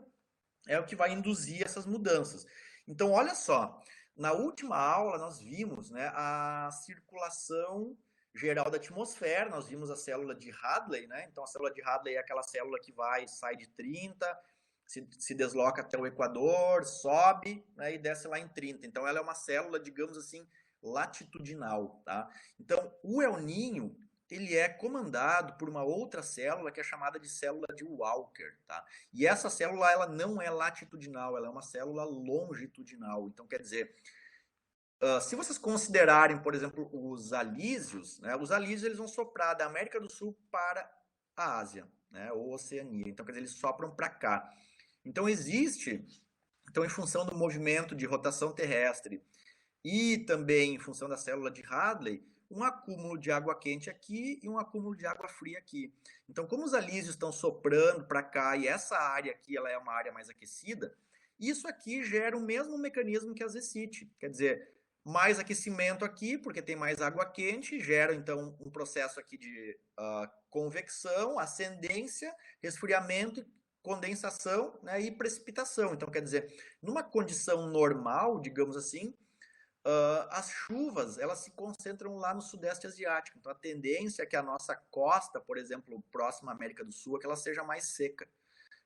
é o que vai induzir essas mudanças. Então, olha só, na última aula nós vimos, né, a circulação geral da atmosfera, nós vimos a célula de Hadley, né? Então a célula de Hadley é aquela célula que sai de 30, se desloca até o Equador, sobe, né, e desce lá em 30. Então ela é uma célula, digamos assim, latitudinal, tá? Então o El Niño, ele é comandado por uma outra célula que é chamada de célula de Walker, tá? E essa célula, ela não é latitudinal, ela é uma célula longitudinal. Então, quer dizer, se vocês considerarem, por exemplo, os alísios, né, os alísios eles vão soprar da América do Sul para a Ásia, né, ou Oceania. Então, quer dizer, eles sopram para cá. Então, em função do movimento de rotação terrestre e também em função da célula de Hadley, um acúmulo de água quente aqui e um acúmulo de água fria aqui. Então, como os alísios estão soprando para cá e essa área aqui ela é uma área mais aquecida, isso aqui gera o mesmo mecanismo que a zecite. Quer dizer, mais aquecimento aqui, porque tem mais água quente, gera então um processo aqui de convecção, ascendência, resfriamento, condensação, né, e precipitação. Então, quer dizer, numa condição normal, digamos assim, as chuvas elas se concentram lá no Sudeste Asiático. Então, a tendência é que a nossa costa, por exemplo, próxima à América do Sul, é que ela seja mais seca,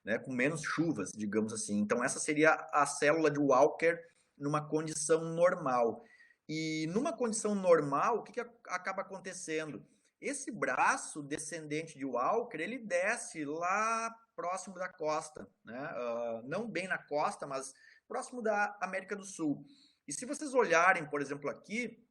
né, com menos chuvas, digamos assim. Então, essa seria a célula de Walker numa condição normal. E numa condição normal, o que acaba acontecendo? Esse braço descendente de Walker, ele desce lá próximo da costa, né? Não bem na costa, mas próximo da América do Sul. E se vocês olharem, por exemplo, aqui,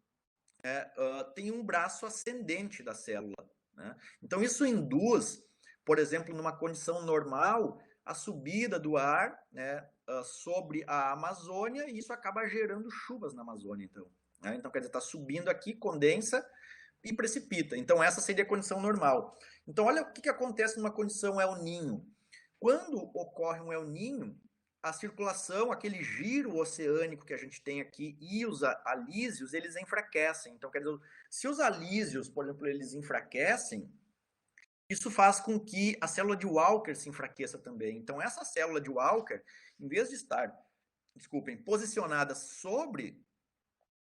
tem um braço ascendente da célula, né? Então isso induz, por exemplo, numa condição normal, a subida do ar, né, sobre a Amazônia, e isso acaba gerando chuvas na Amazônia, então. Né? Então, quer dizer, está subindo aqui, condensa e precipita. Então, essa seria a condição normal. Então, olha o que acontece numa condição El Niño. Quando ocorre um El Niño, a circulação, aquele giro oceânico que a gente tem aqui e os alísios, eles enfraquecem. Então, quer dizer, se os alísios, por exemplo, eles enfraquecem, isso faz com que a célula de Walker se enfraqueça também. Então, essa célula de Walker, em vez de estar, posicionada sobre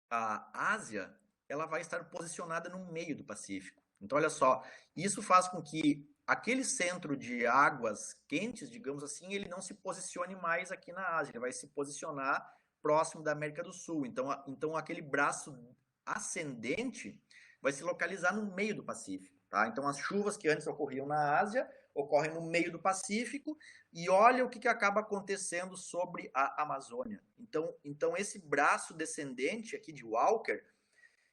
a Ásia, ela vai estar posicionada no meio do Pacífico. Então, olha só, isso faz com que aquele centro de águas quentes, digamos assim, ele não se posicione mais aqui na Ásia, ele vai se posicionar próximo da América do Sul. Então aquele braço ascendente vai se localizar no meio do Pacífico. Tá? Então, as chuvas que antes ocorriam na Ásia ocorrem no meio do Pacífico, e olha o que acaba acontecendo sobre a Amazônia. Então esse braço descendente aqui de Walker,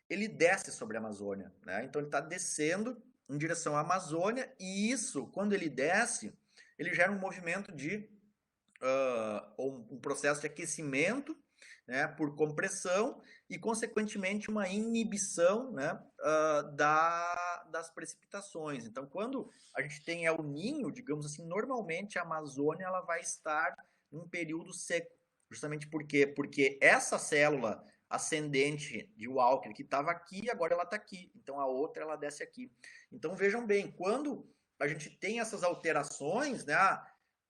ele desce sobre a Amazônia. Né? Então, ele está descendo em direção à Amazônia, e isso, quando ele desce, ele gera um movimento de um processo de aquecimento, né, por compressão e, consequentemente, uma inibição, né, das precipitações. Então, quando a gente tem El Niño, digamos assim, normalmente a Amazônia ela vai estar em um período seco. Justamente porque essa célula ascendente de Walker que estava aqui, agora ela está aqui. Então, a outra ela desce aqui. Então, vejam bem, quando a gente tem essas alterações, né,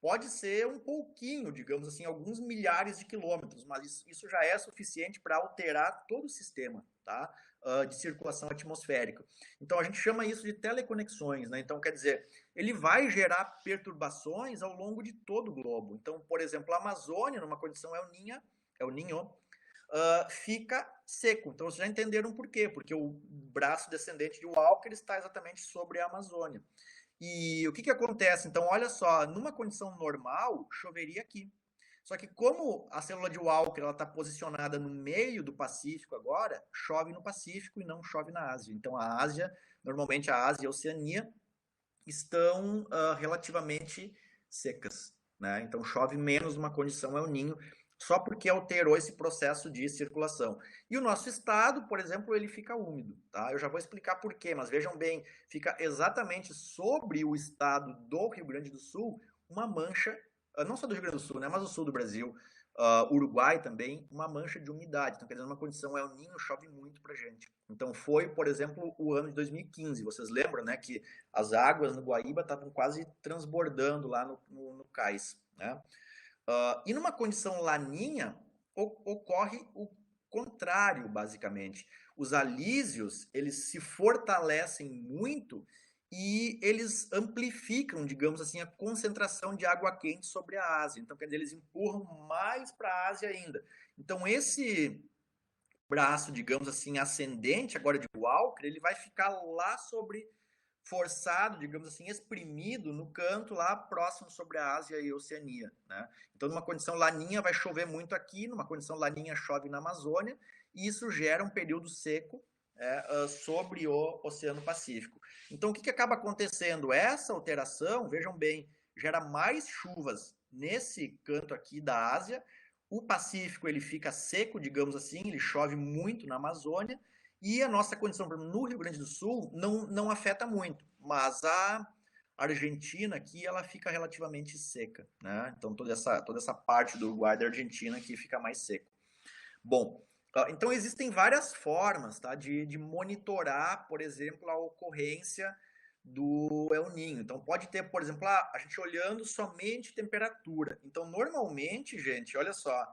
pode ser um pouquinho, digamos assim, alguns milhares de quilômetros, mas isso já é suficiente para alterar todo o sistema, tá? De circulação atmosférica. Então, a gente chama isso de teleconexões, né? Então, quer dizer, ele vai gerar perturbações ao longo de todo o globo. Então, por exemplo, a Amazônia, numa condição El Niño, fica seco. Então, vocês já entenderam por quê? Porque o braço descendente de Walker está exatamente sobre a Amazônia. E o que acontece? Então, olha só, numa condição normal, choveria aqui. Só que como a célula de Walker está posicionada no meio do Pacífico agora, chove no Pacífico e não chove na Ásia. Então, a Ásia, normalmente a Ásia e a Oceania, estão relativamente secas, né? Então, chove menos numa condição El Niño, só porque alterou esse processo de circulação. E o nosso estado, por exemplo, ele fica úmido, tá? Eu já vou explicar por quê, mas vejam bem, fica exatamente sobre o estado do Rio Grande do Sul uma mancha, não só do Rio Grande do Sul, né, mas do sul do Brasil, Uruguai também, uma mancha de umidade. Então, quer dizer, uma condição El Niño chove muito pra gente. Então, foi, por exemplo, o ano de 2015. Vocês lembram, né, que as águas no Guaíba estavam quase transbordando lá no cais, né? E numa condição laninha, ocorre o contrário, basicamente. Os alísios, eles se fortalecem muito e eles amplificam, digamos assim, a concentração de água quente sobre a Ásia. Então, quer dizer, eles empurram mais para a Ásia ainda. Então, esse braço, digamos assim, ascendente agora de Walker, ele vai ficar lá sobre, forçado, digamos assim, exprimido no canto lá próximo sobre a Ásia e a Oceania, né? Então, numa condição laninha vai chover muito aqui, numa condição laninha chove na Amazônia, e isso gera um período seco sobre o Oceano Pacífico. Então, o que acaba acontecendo? Essa alteração, vejam bem, gera mais chuvas nesse canto aqui da Ásia. O Pacífico ele fica seco, digamos assim, ele chove muito na Amazônia, e a nossa condição no Rio Grande do Sul não afeta muito, mas a Argentina aqui ela fica relativamente seca, né? Então toda essa parte do Uruguai da Argentina aqui fica mais seco. Bom, então existem várias formas, tá, de monitorar, por exemplo, a ocorrência do El Niño. Então pode ter, por exemplo, a gente olhando somente temperatura. Então normalmente, gente, olha só,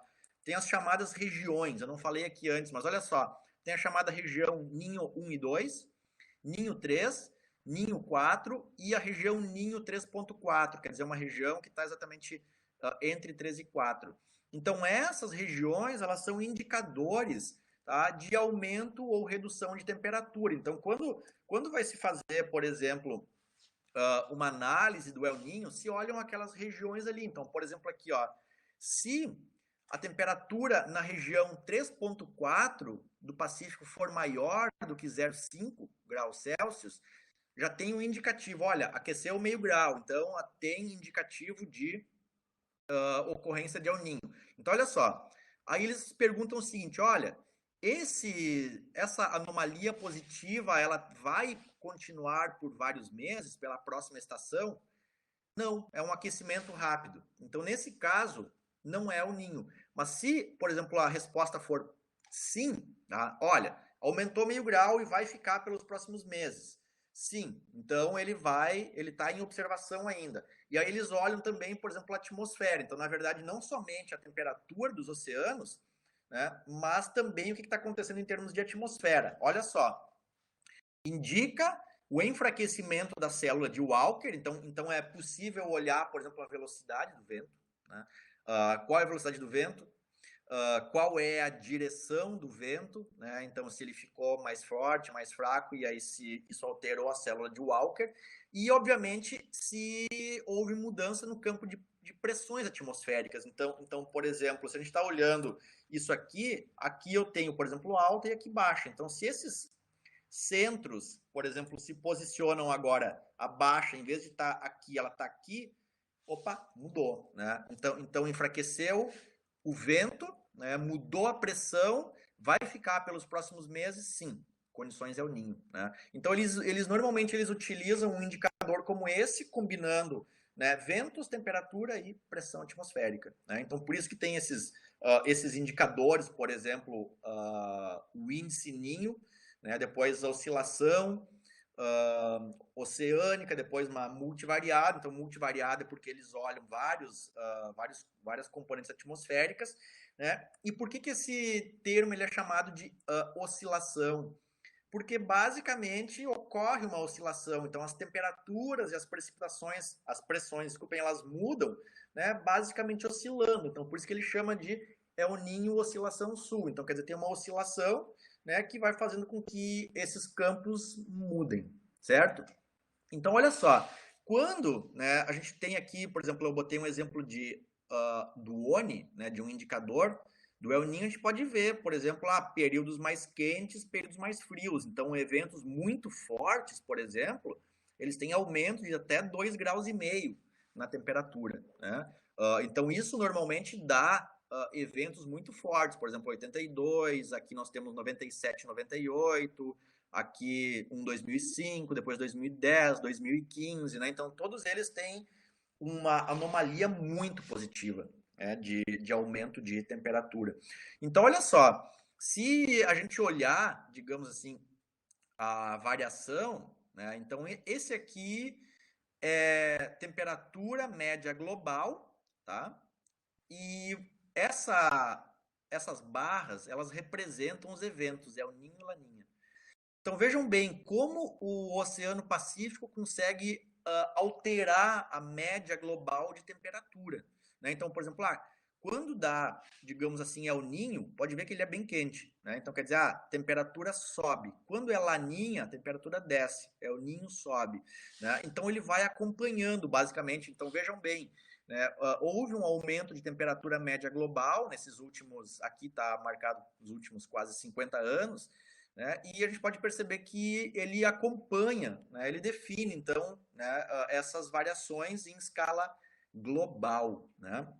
tem as chamadas regiões. Eu não falei aqui antes, mas olha só, tem a chamada região Ninho 1 e 2, Ninho 3, Ninho 4 e a região Ninho 3.4, quer dizer, uma região que está exatamente entre 3 e 4. Então, essas regiões, elas são indicadores, tá, de aumento ou redução de temperatura. Então, quando vai se fazer, por exemplo, uma análise do El Niño, se olham aquelas regiões ali. Então, por exemplo, aqui, ó, se a temperatura na região 3.4 do Pacífico for maior do que 0,5 graus Celsius, já tem um indicativo, olha, aqueceu meio grau, então tem indicativo de ocorrência de El Niño. Então, olha só, aí eles perguntam o seguinte, olha, essa anomalia positiva, ela vai continuar por vários meses, pela próxima estação? Não, é um aquecimento rápido. Então, nesse caso, não é El Niño. Mas se, por exemplo, a resposta for sim, tá? Olha, aumentou meio grau e vai ficar pelos próximos meses. Sim, então ele está em observação ainda. E aí eles olham também, por exemplo, a atmosfera. Então, na verdade, não somente a temperatura dos oceanos, né, mas também o que está acontecendo em termos de atmosfera. Olha só, indica o enfraquecimento da célula de Walker, então é possível olhar, por exemplo, a velocidade do vento, né? Qual é a velocidade do vento, qual é a direção do vento, né? Então se ele ficou mais forte, mais fraco, e aí se isso alterou a célula de Walker, e obviamente se houve mudança no campo de pressões atmosféricas. Então, por exemplo, se a gente está olhando isso aqui eu tenho, por exemplo, alta e aqui baixa. Então, se esses centros, por exemplo, se posicionam agora a baixa, em vez de estar aqui, ela está aqui, opa, mudou, né? Então enfraqueceu o vento, né? Mudou a pressão, vai ficar pelos próximos meses, sim, condições El Niño, né? Então eles normalmente utilizam um indicador como esse, combinando, né, ventos, temperatura e pressão atmosférica, né? Então por isso que tem esses indicadores, por exemplo, o índice Ninho, né? Depois a oscilação, oceânica, depois uma multivariada. Então, multivariada é porque eles olham várias componentes atmosféricas, né? E por que esse termo ele é chamado de oscilação? Porque basicamente ocorre uma oscilação, então as temperaturas e as precipitações, as pressões, desculpem, elas mudam, né, basicamente oscilando. Então por isso que ele chama de El Niño oscilação sul. Então quer dizer, tem uma oscilação, né, que vai fazendo com que esses campos mudem, certo? Então olha só, quando, né, a gente tem aqui, por exemplo, eu botei um exemplo do ONI, né, de um indicador do El Niño, a gente pode ver, por exemplo, períodos mais quentes, períodos mais frios. Então, eventos muito fortes, por exemplo, eles têm aumento de até 2,5 graus na temperatura, né? Então, isso normalmente dá eventos muito fortes, por exemplo, 82, aqui nós temos 97, 98, aqui 2005, depois 2010, 2015, né? Então, todos eles têm uma anomalia muito positiva, né, de aumento de temperatura. Então, olha só, se a gente olhar, digamos assim, a variação, né, então esse aqui é temperatura média global, tá? E essas barras, elas representam os eventos, é o Ninho e Laninha. Então vejam bem como o Oceano Pacífico consegue alterar a média global de temperatura, né? Então, por exemplo, quando dá, digamos assim, El Ninho, pode ver que ele é bem quente, né? Então quer dizer, a temperatura sobe. Quando é Laninha, a temperatura desce, El Ninho sobe, né? Então ele vai acompanhando, basicamente. Então vejam bem, né? Houve um aumento de temperatura média global nesses últimos, aqui está marcado os últimos quase 50 anos, né? E a gente pode perceber que ele acompanha, né? Ele define, então, né, essas variações em escala global, né?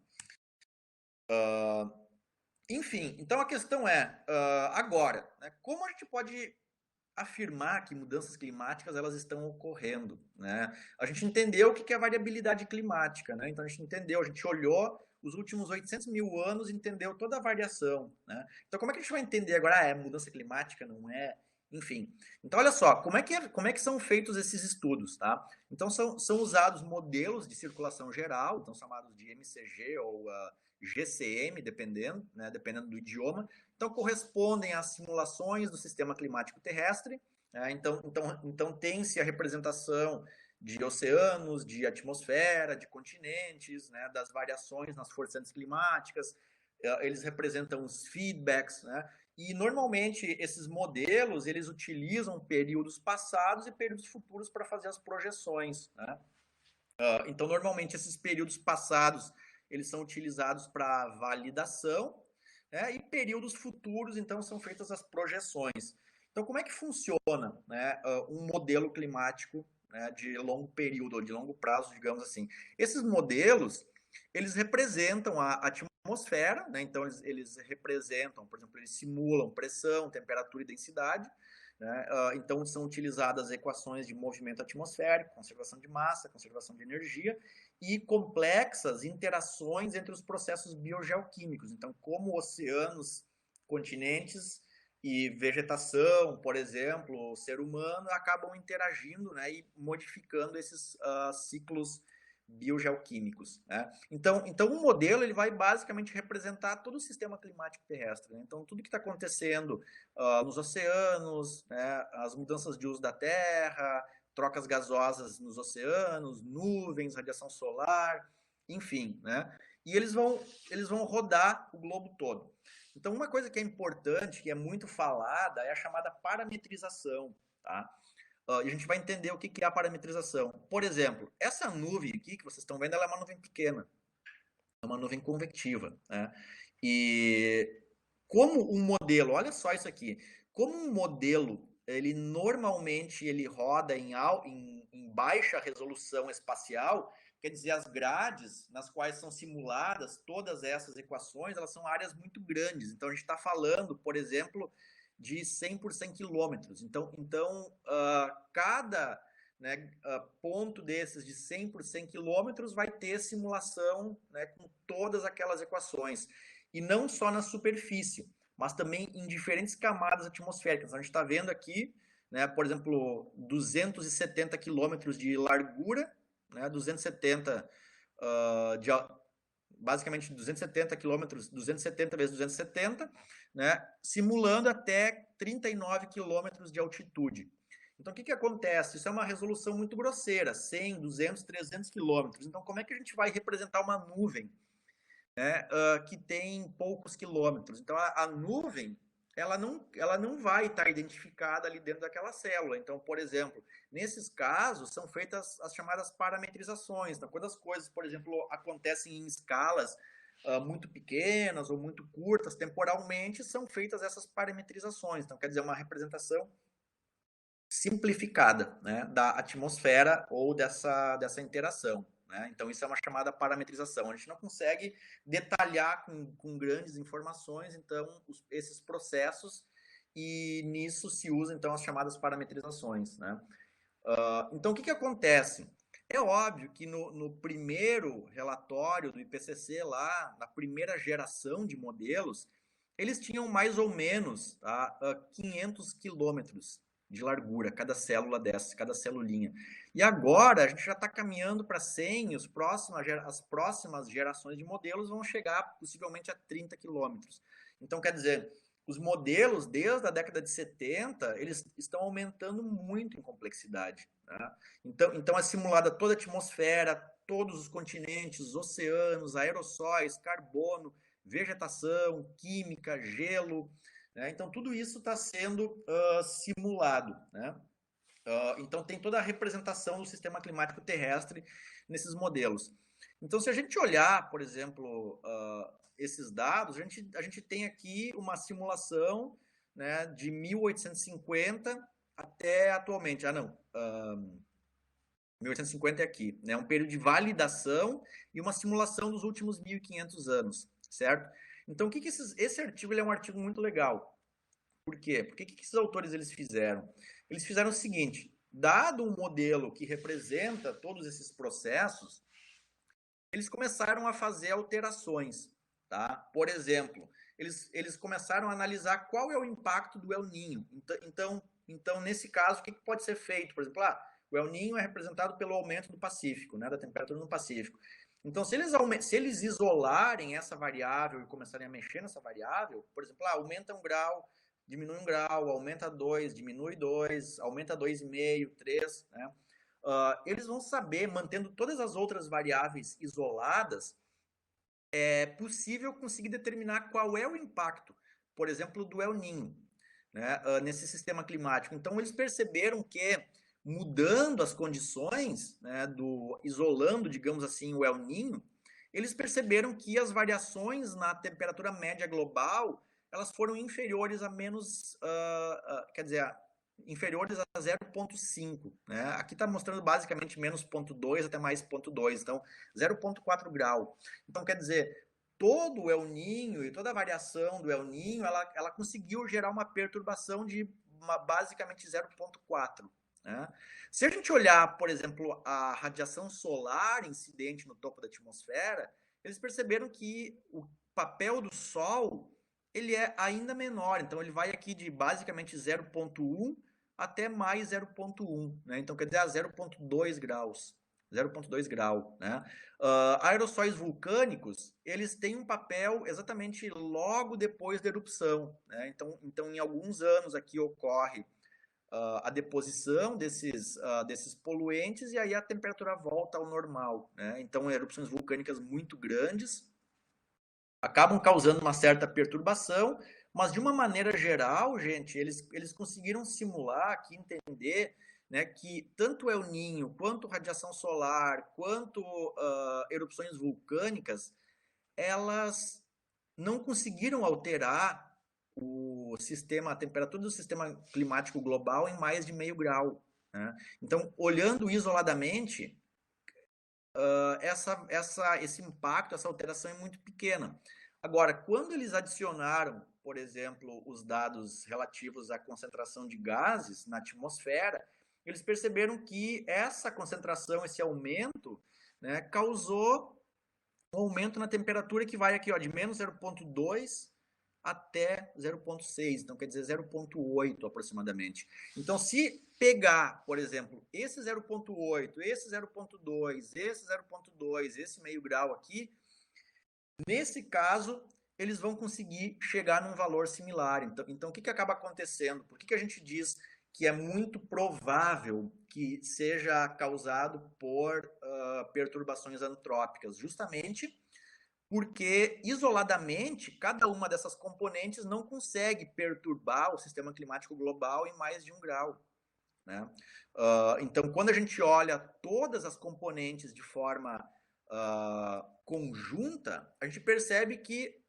Enfim, então a questão é, agora, né, como a gente pode afirmar que mudanças climáticas elas estão ocorrendo, né? A gente entendeu o que é variabilidade climática, né? Então a gente entendeu, a gente olhou os últimos 800 mil anos e entendeu toda a variação, né? Então como é que a gente vai entender agora? É mudança climática, não é? Enfim. Então olha só, como é que são feitos esses estudos, tá? Então são usados modelos de circulação geral, então chamados de MCG ou GCM, dependendo, né? Dependendo do idioma. Então, correspondem às simulações do sistema climático terrestre. Né? Então tem-se a representação de oceanos, de atmosfera, de continentes, né? Das variações nas forçantes climáticas. Eles representam os feedbacks, né? E normalmente esses modelos eles utilizam períodos passados e períodos futuros para fazer as projeções, né? Então, normalmente esses períodos passados eles são utilizados para validação, né? E períodos futuros, então, são feitas as projeções. Então, como é que funciona, né, um modelo climático, né, de longo período, ou de longo prazo, digamos assim? Esses modelos, eles representam a atmosfera, né? Então, eles representam, por exemplo, eles simulam pressão, temperatura e densidade, né? Então, são utilizadas equações de movimento atmosférico, conservação de massa, conservação de energia, e complexas interações entre os processos biogeoquímicos. Então, como oceanos, continentes e vegetação, por exemplo, o ser humano, acabam interagindo, né, e modificando esses ciclos biogeoquímicos, né? Então o modelo ele vai basicamente representar todo o sistema climático terrestre, né? Então, tudo que está acontecendo nos oceanos, né, as mudanças de uso da Terra, trocas gasosas nos oceanos, nuvens, radiação solar, enfim, né? E eles vão rodar o globo todo. Então, uma coisa que é importante, que é muito falada, é a chamada parametrização, tá? E a gente vai entender o que é a parametrização. Por exemplo, essa nuvem aqui que vocês estão vendo, ela é uma nuvem pequena, é uma nuvem convectiva, né? E como um modelo, olha só isso aqui, como um modelo, ele normalmente ele roda em baixa resolução espacial, quer dizer, as grades nas quais são simuladas todas essas equações, elas são áreas muito grandes. Então, a gente está falando, por exemplo, de 100 por 100 quilômetros. Então cada, né, ponto desses de 100 por 100 quilômetros vai ter simulação, né, com todas aquelas equações. E não só na superfície, mas também em diferentes camadas atmosféricas. A gente está vendo aqui, né, por exemplo, 270 quilômetros de largura, né, 270 de, basicamente 270 quilômetros, 270 vezes 270, né, simulando até 39 quilômetros de altitude. Então, o que acontece? Isso é uma resolução muito grosseira, 100, 200, 300 quilômetros. Então, como é que a gente vai representar uma nuvem, né, que tem poucos quilômetros? Então, a nuvem, ela não vai estar identificada ali dentro daquela célula. Então, por exemplo, nesses casos, são feitas as chamadas parametrizações. Então, quando as coisas, por exemplo, acontecem em escalas muito pequenas ou muito curtas, temporalmente, são feitas essas parametrizações. Então, quer dizer, uma representação simplificada, né, da atmosfera ou dessa interação. Né? Então, isso é uma chamada parametrização. A gente não consegue detalhar com grandes informações, então, esses processos, e nisso se usa, então, as chamadas parametrizações. Né? Então, o que acontece? É óbvio que no primeiro relatório do IPCC, lá, na primeira geração de modelos, eles tinham mais ou menos 500 quilômetros de largura, cada célula dessa, cada celulinha. E agora a gente já está caminhando para 100, as próximas gerações de modelos vão chegar possivelmente a 30 quilômetros. Então, quer dizer, os modelos, desde a década de 70, eles estão aumentando muito em complexidade. Né? Então, é simulada toda a atmosfera, todos os continentes, os oceanos, aerossóis, carbono, vegetação, química, gelo. Né? Então, tudo isso está sendo simulado. Né? Então, tem toda a representação do sistema climático terrestre nesses modelos. Então, se a gente olhar, por exemplo, esses dados, a gente tem aqui uma simulação, né, de 1850 até atualmente. 1850 é aqui, né? Um período de validação e uma simulação dos últimos 1.500 anos, certo? Então, esse artigo ele é um artigo muito legal. Por quê? Porque o que esses autores eles fizeram? Eles fizeram o seguinte: dado um modelo que representa todos esses processos, eles começaram a fazer alterações. Tá? Por exemplo, eles começaram a analisar qual é o impacto do El Niño. Então nesse caso, o que pode ser feito? Por exemplo, o El Niño é representado pelo aumento do Pacífico, né, da temperatura no Pacífico. Então, se eles isolarem essa variável e começarem a mexer nessa variável, por exemplo, aumenta 1 grau, diminui 1 grau, aumenta 2, diminui 2, aumenta 2,5, 3, né? Eles vão saber, mantendo todas as outras variáveis isoladas, é possível conseguir determinar qual é o impacto, por exemplo, do El Niño, né, nesse sistema climático. Então, eles perceberam que, mudando as condições, né, isolando, digamos assim, o El Niño, eles perceberam que as variações na temperatura média global, elas foram inferiores a menos, quer dizer, inferiores a 0,5. Né? Aqui está mostrando basicamente menos 0,2 até mais 0,2, então 0,4 grau. Então, quer dizer, todo o El Niño e toda a variação do El Niño, ela conseguiu gerar uma perturbação de basicamente 0,4. Né? Se a gente olhar, por exemplo, a radiação solar incidente no topo da atmosfera, eles perceberam que o papel do Sol ele é ainda menor. Então, ele vai aqui de basicamente 0,1 até mais 0,1. Né? Então, quer dizer, a 0,2 graus. 0,2 grau. Né? Aerossóis vulcânicos, eles têm um papel exatamente logo depois da erupção. Né? Então, em alguns anos aqui ocorre a deposição desses poluentes e aí a temperatura volta ao normal. Né? Então, erupções vulcânicas muito grandes acabam causando uma certa perturbação, mas de uma maneira geral, gente, eles conseguiram simular aqui, entender, né, que tanto El Niño, quanto radiação solar, quanto erupções vulcânicas, elas não conseguiram alterar a temperatura do sistema climático global em mais de 0,5 grau. Né? Então, olhando isoladamente, esse impacto, essa alteração é muito pequena. Agora, quando eles adicionaram, por exemplo, os dados relativos à concentração de gases na atmosfera, eles perceberam que essa concentração, esse aumento, né, causou um aumento na temperatura que vai aqui, de menos 0,2 até 0,6, então quer dizer 0,8 aproximadamente. Então, se pegar, por exemplo, esse 0,8, esse 0,2, esse 0,2, esse meio grau aqui, nesse caso, eles vão conseguir chegar num valor similar. Então o que acaba acontecendo? Por que a gente diz que é muito provável que seja causado por perturbações antrópicas? Justamente porque, isoladamente, cada uma dessas componentes não consegue perturbar o sistema climático global em mais de 1 grau. Né? Então, quando a gente olha todas as componentes de forma conjunta, a gente percebe que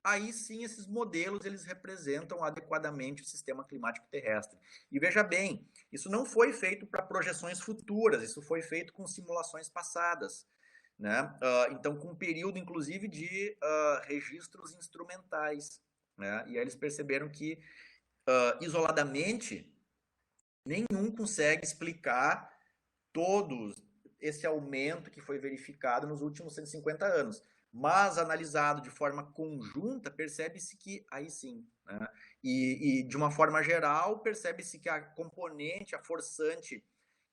aí sim esses modelos eles representam adequadamente o sistema climático terrestre. E veja bem, isso não foi feito para projeções futuras, isso foi feito com simulações passadas. Né? Então, com um período, inclusive, de registros instrumentais. Né? E aí eles perceberam que, isoladamente, nenhum consegue explicar todo esse aumento que foi verificado nos últimos 150 anos. Mas, analisado de forma conjunta, percebe-se que aí sim. Né? E, de uma forma geral, percebe-se que a componente, a forçante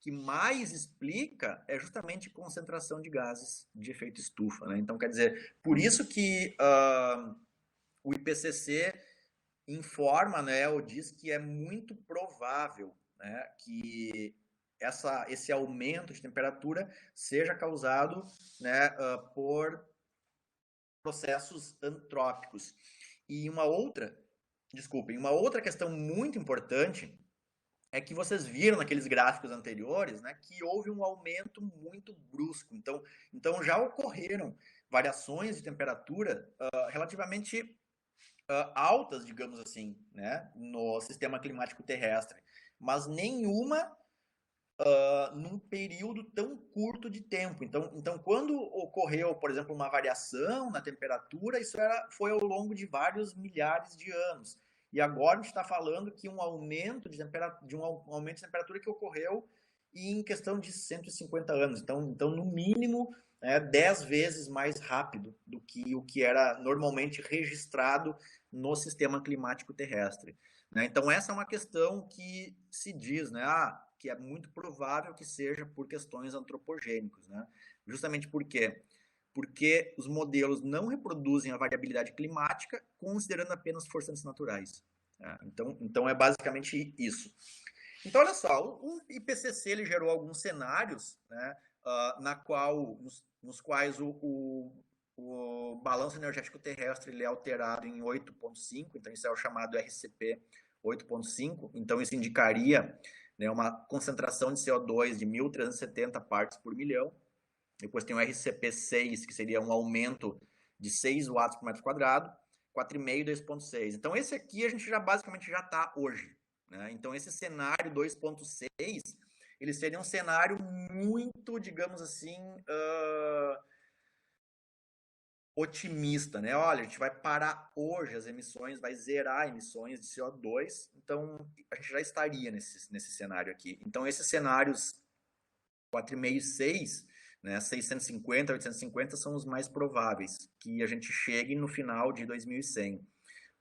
que mais explica é justamente concentração de gases de efeito estufa. Né? Então, quer dizer, por isso que o IPCC informa, né, ou diz que é muito provável, né, que esse aumento de temperatura seja causado, né, por processos antrópicos. E uma outra questão muito importante é que vocês viram naqueles gráficos anteriores, né, que houve um aumento muito brusco. Então já ocorreram variações de temperatura relativamente altas, digamos assim, né, no sistema climático terrestre, mas nenhuma num período tão curto de tempo. Então, quando ocorreu, por exemplo, uma variação na temperatura, isso foi ao longo de vários milhares de anos. E agora a gente está falando que um aumento de temperatura que ocorreu em questão de 150 anos. Então no mínimo, 10 vezes mais rápido do que o que era normalmente registrado no sistema climático terrestre. Né? Então, essa é uma questão que se diz, né? Que é muito provável que seja por questões antropogênicas. Né? Justamente por quê? Porque os modelos não reproduzem a variabilidade climática considerando apenas forçantes naturais. Né? Então, é basicamente isso. Então, olha só, o IPCC ele gerou alguns cenários, né, nos quais o balanço energético terrestre ele é alterado em 8,5, então isso é o chamado RCP 8,5, então isso indicaria, né, uma concentração de CO2 de 1.370 partes por milhão. Depois tem o RCP 6, que seria um aumento de 6 watts por metro quadrado, 4,5 e 2,6. Então esse aqui a gente já basicamente já está hoje. Né? Então esse cenário 2,6, ele seria um cenário muito, digamos assim, otimista, né? Olha, a gente vai parar hoje as emissões, vai zerar emissões de CO2, então a gente já estaria nesse cenário aqui. Então esses cenários 4,5 e 6, né, 650, 850 são os mais prováveis que a gente chegue no final de 2100.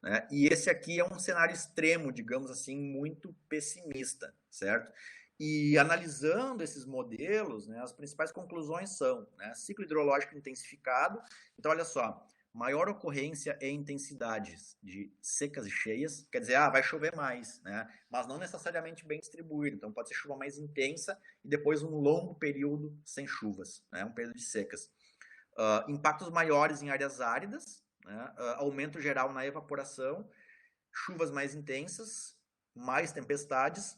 Né? E esse aqui é um cenário extremo, digamos assim, muito pessimista, certo? E analisando esses modelos, né, as principais conclusões são, né, ciclo hidrológico intensificado. Então, olha só, maior ocorrência e intensidades de secas e cheias, quer dizer, vai chover mais, né, mas não necessariamente bem distribuído. Então, pode ser chuva mais intensa e depois um longo período sem chuvas, né, um período de secas. Impactos maiores em áreas áridas, né, aumento geral na evaporação, chuvas mais intensas, mais tempestades.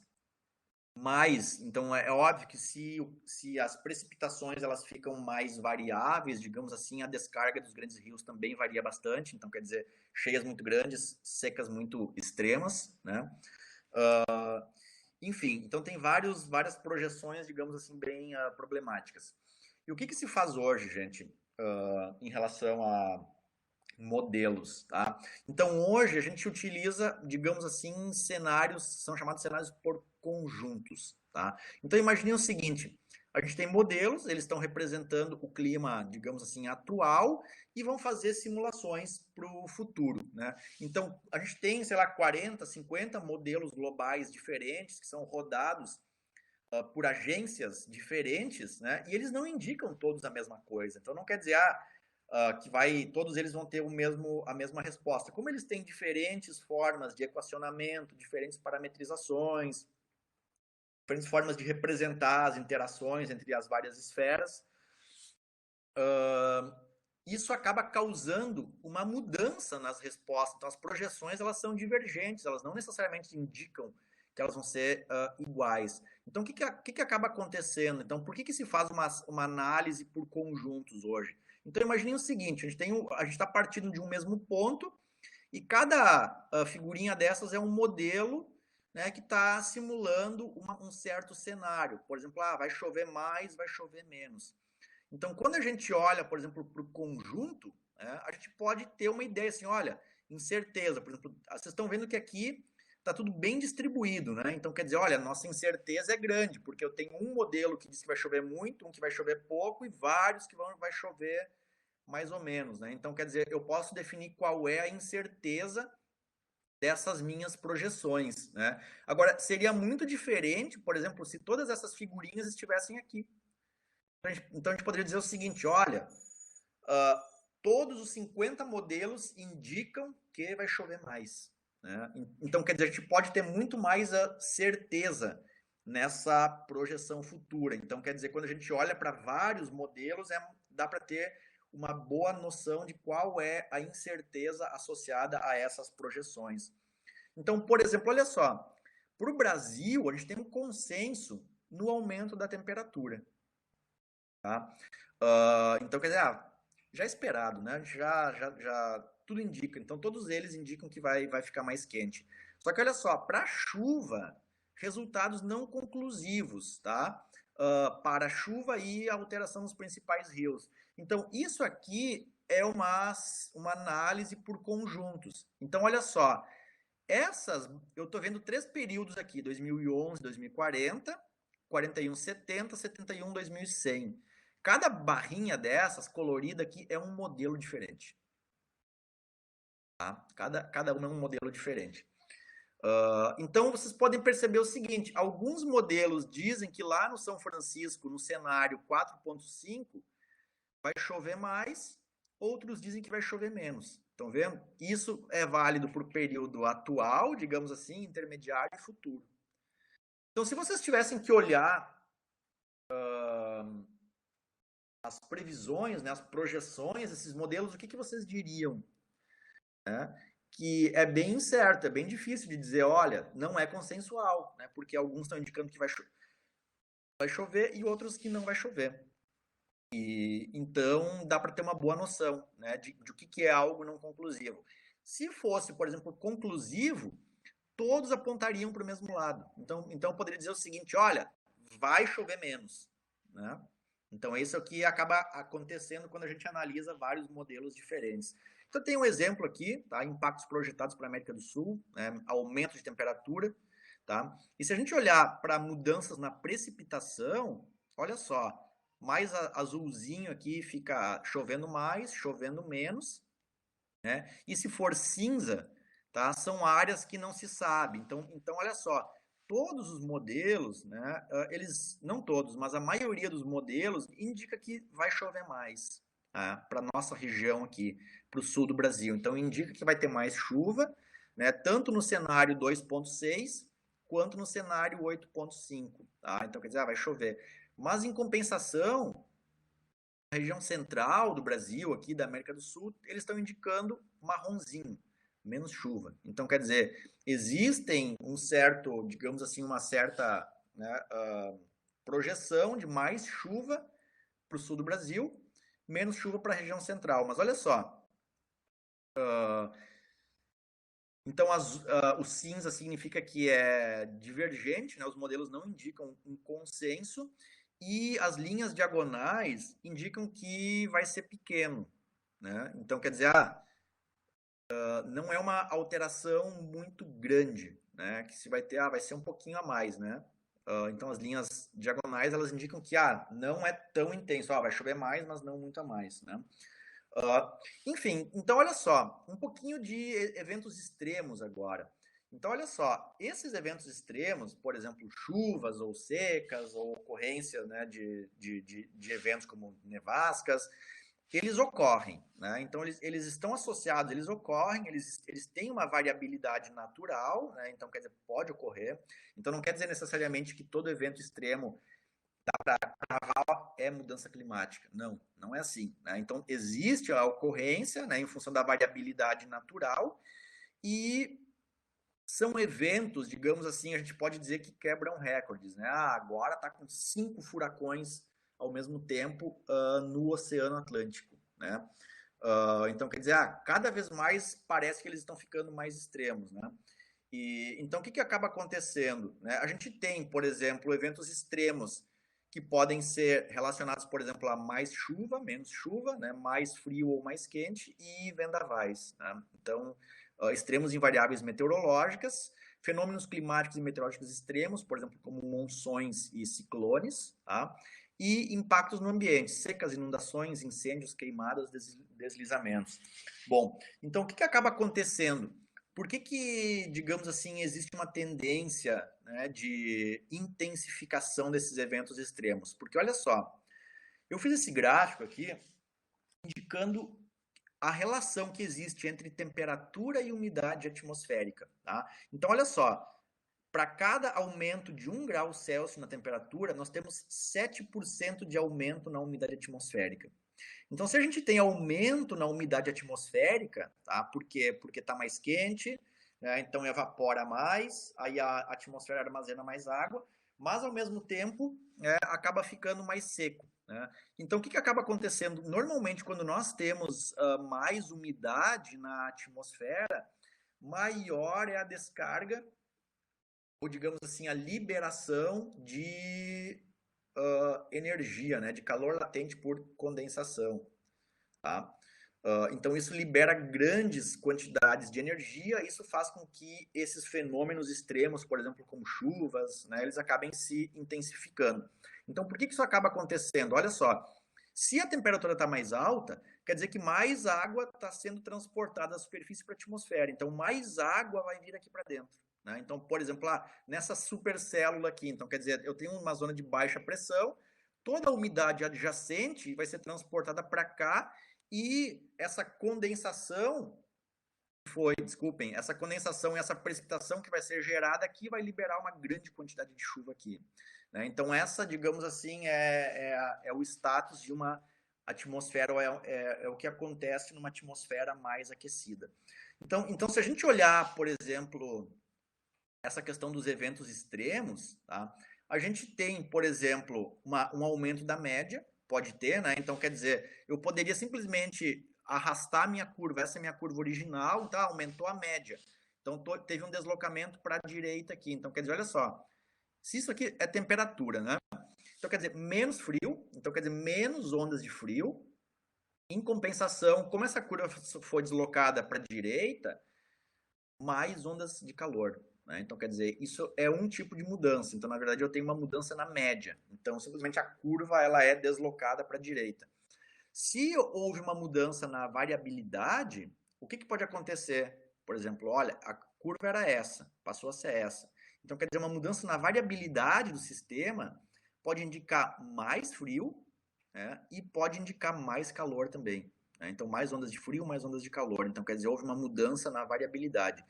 Mas, então é óbvio que se as precipitações elas ficam mais variáveis, digamos assim, a descarga dos grandes rios também varia bastante. Então, quer dizer, cheias muito grandes, secas muito extremas, né? Enfim, então tem várias projeções, digamos assim, bem problemáticas. E o que se faz hoje, gente, em relação a modelos, tá? Então, hoje a gente utiliza, digamos assim, cenários, são chamados cenários por conjuntos, tá? Então, imagine o seguinte, a gente tem modelos, eles estão representando o clima, digamos assim, atual e vão fazer simulações para o futuro, né? Então, a gente tem, sei lá, 40, 50 modelos globais diferentes que são rodados por agências diferentes, né? E eles não indicam todos a mesma coisa. Então, não quer dizer, que todos eles vão ter a mesma resposta. Como eles têm diferentes formas de equacionamento, diferentes parametrizações, diferentes formas de representar as interações entre as várias esferas, isso acaba causando uma mudança nas respostas. Então, as projeções elas são divergentes, elas não necessariamente indicam que elas vão ser iguais. Então, o que acaba acontecendo? Então, por que se faz uma análise por conjuntos hoje? Então, imagine o seguinte, a gente está partindo de um mesmo ponto e cada figurinha dessas é um modelo, né, que está simulando um certo cenário. Por exemplo, vai chover mais, vai chover menos. Então, quando a gente olha, por exemplo, para o conjunto, né, a gente pode ter uma ideia assim, olha, incerteza, por exemplo, vocês estão vendo que aqui está tudo bem distribuído, né? Então, quer dizer, olha, nossa incerteza é grande, porque eu tenho um modelo que diz que vai chover muito, um que vai chover pouco e vários que vai chover mais ou menos, né? Então, quer dizer, eu posso definir qual é a incerteza dessas minhas projeções, né? Agora, seria muito diferente, por exemplo, se todas essas figurinhas estivessem aqui. Então, a gente poderia dizer o seguinte, olha, todos os 50 modelos indicam que vai chover mais, né? Então, quer dizer, a gente pode ter muito mais a certeza nessa projeção futura. Então, quer dizer, quando a gente olha para vários modelos, dá para ter uma boa noção de qual é a incerteza associada a essas projeções. Então, por exemplo, olha só, para o Brasil, a gente tem um consenso no aumento da temperatura. Tá? Então, quer dizer, já é esperado, né? Já tudo indica. Então, todos eles indicam que vai ficar mais quente. Só que olha só, para chuva, resultados não conclusivos, tá? Para chuva e alteração nos principais rios. Então, isso aqui é uma análise por conjuntos. Então, olha só, eu estou vendo 3 períodos aqui, 2011, 2040, 41, 70, 71, 2100. Cada barrinha dessas, colorida aqui, é um modelo diferente. Tá? Cada uma é um modelo diferente. Então, vocês podem perceber o seguinte, alguns modelos dizem que lá no São Francisco, no cenário 4.5, vai chover mais, outros dizem que vai chover menos. Estão vendo? Isso é válido para o período atual, digamos assim, intermediário e futuro. Então, se vocês tivessem que olhar as previsões, né, as projeções desses modelos, o que vocês diriam? Que é bem incerto, é bem difícil de dizer, olha, não é consensual, né, porque alguns estão indicando que vai chover e outros que não vai chover. Então, dá para ter uma boa noção, né, de o que é algo não conclusivo. Se fosse, por exemplo, conclusivo, todos apontariam para o mesmo lado. Então, eu poderia dizer o seguinte, olha, vai chover menos, né? Então, isso é o que acaba acontecendo quando a gente analisa vários modelos diferentes. Então, tem um exemplo aqui, tá? Impactos projetados para a América do Sul, né? Aumento de temperatura, tá? E se a gente olhar para mudanças na precipitação, olha só, mais azulzinho aqui fica chovendo mais, chovendo menos, né? E se for cinza, tá? São áreas que não se sabe. Então olha só, todos os modelos, né? Eles, não todos, mas a maioria dos modelos indica que vai chover mais, tá? Para nossa região aqui, para o sul do Brasil. Então indica que vai ter mais chuva, né? Tanto no cenário 2.6 quanto no cenário 8.5, tá? Então quer dizer, vai chover. Mas em compensação, na região central do Brasil, aqui da América do Sul, eles estão indicando marronzinho, menos chuva. Então, quer dizer, existem um certo, digamos assim, uma certa, né, projeção de mais chuva para o sul do Brasil, menos chuva para a região central. Mas olha só, então o cinza significa que é divergente, né? Os modelos não indicam um consenso, e as linhas diagonais indicam que vai ser pequeno, né? Então, quer dizer, não é uma alteração muito grande, né? Que se vai ter, vai ser um pouquinho a mais, né? Então as linhas diagonais elas indicam que não é tão intenso, vai chover mais, mas não muito a mais, né? Enfim, então olha só, um pouquinho de eventos extremos agora. Então olha só, esses eventos extremos, por exemplo, chuvas ou secas, ou ocorrência, né, de eventos como nevascas, eles ocorrem, né? Então eles estão associados, eles ocorrem, eles têm uma variabilidade natural, né? Então quer dizer, pode ocorrer. Então não quer dizer necessariamente que todo evento extremo é mudança climática. Não, não é assim, né? Então existe a ocorrência, né, em função da variabilidade natural, e são eventos, digamos assim, a gente pode dizer que quebram recordes, né? Agora está com 5 furacões ao mesmo tempo no Oceano Atlântico, né? Então, quer dizer, cada vez mais parece que eles estão ficando mais extremos, né? Então, o que acaba acontecendo? Né? A gente tem, por exemplo, eventos extremos que podem ser relacionados, por exemplo, a mais chuva, menos chuva, né? Mais frio ou mais quente, e vendavais, né? Então, extremos em variáveis meteorológicas, fenômenos climáticos e meteorológicos extremos, por exemplo, como monções e ciclones, tá? E impactos no ambiente, secas, inundações, incêndios, queimadas, deslizamentos. Bom, então o que acaba acontecendo? Por que, digamos assim, existe uma tendência, né, de intensificação desses eventos extremos? Porque olha só, eu fiz esse gráfico aqui indicando a relação que existe entre temperatura e umidade atmosférica, tá? Então olha só, para cada aumento de 1 grau Celsius na temperatura, nós temos 7% de aumento na umidade atmosférica. Então, se a gente tem aumento na umidade atmosférica, tá? Por quê? Porque está mais quente, né? Então evapora mais, aí a atmosfera armazena mais água, mas ao mesmo tempo acaba ficando mais seco, né? Então, o que acaba acontecendo? Normalmente, quando nós temos mais umidade na atmosfera, maior é a descarga, ou digamos assim, a liberação de energia, né? De calor latente por condensação. Tá? Então isso libera grandes quantidades de energia, isso faz com que esses fenômenos extremos, por exemplo, como chuvas, né, eles acabem se intensificando. Então por que isso acaba acontecendo? Olha só, se a temperatura está mais alta, quer dizer que mais água está sendo transportada da superfície para a atmosfera, então mais água vai vir aqui para dentro. Né? Então, por exemplo, nessa supercélula aqui, então quer dizer, eu tenho uma zona de baixa pressão, toda a umidade adjacente vai ser transportada para cá, e essa condensação essa condensação e essa precipitação que vai ser gerada aqui vai liberar uma grande quantidade de chuva aqui. Né? Então essa, digamos assim, é o status de uma atmosfera, é o que acontece numa atmosfera mais aquecida. Então, se a gente olhar, por exemplo, essa questão dos eventos extremos, tá? A gente tem, por exemplo, um aumento da média, pode ter, né? Então, quer dizer, eu poderia simplesmente arrastar a minha curva, essa é a minha curva original, tá? Aumentou a média. Então, teve um deslocamento para a direita aqui. Então, quer dizer, olha só, se isso aqui é temperatura, né? Então, quer dizer, menos frio, então quer dizer, menos ondas de frio. Em compensação, como essa curva foi deslocada para a direita, mais ondas de calor. Né? Então, quer dizer, isso é um tipo de mudança. Então, na verdade, eu tenho uma mudança na média. Então, simplesmente a curva ela é deslocada para a direita. Se houve uma mudança na variabilidade, o que pode acontecer? Por exemplo, olha, a curva era essa, passou a ser essa. Então, quer dizer, uma mudança na variabilidade do sistema pode indicar mais frio, né, e pode indicar mais calor também. Né? Então, mais ondas de frio, mais ondas de calor. Então, quer dizer, houve uma mudança na variabilidade.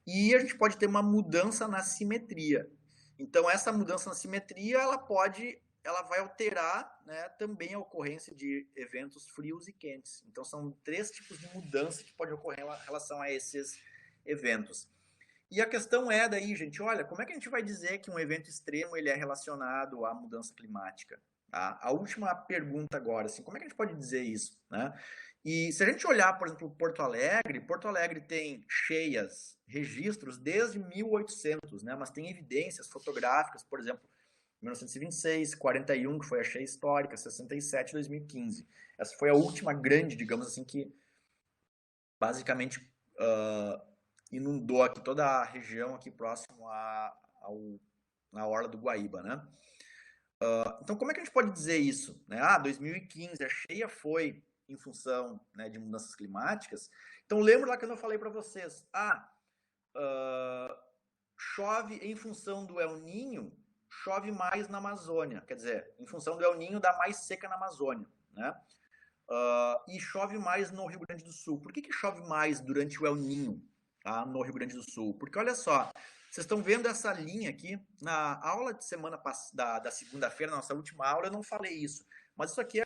E a gente pode ter uma mudança na simetria. Então, essa mudança na simetria, ela vai alterar, né, também a ocorrência de eventos frios e quentes. Então, são 3 tipos de mudança que pode ocorrer em relação a esses eventos. E a questão é daí, gente, olha, como é que a gente vai dizer que um evento extremo ele é relacionado à mudança climática? Tá? A última pergunta agora, assim, como é que a gente pode dizer isso? Né? E se a gente olhar, por exemplo, Porto Alegre tem cheias, registros desde 1800, né? Mas tem evidências fotográficas, por exemplo, 1926, 41, que foi a cheia histórica, 67, 2015. Essa foi a última grande, digamos assim, que basicamente inundou aqui toda a região aqui próximo à orla do Guaíba, né? Então, como é que a gente pode dizer isso? Né? 2015, a cheia foi em função, né, de mudanças climáticas. Então, lembra lá que eu falei para vocês, chove em função do El Niño, chove mais na Amazônia. Quer dizer, em função do El Niño, dá mais seca na Amazônia, né? E chove mais no Rio Grande do Sul. Por que chove mais durante o El Niño, tá, no Rio Grande do Sul? Porque, olha só, vocês estão vendo essa linha aqui? Na aula de semana da segunda-feira, na nossa última aula, eu não falei isso. Mas isso aqui é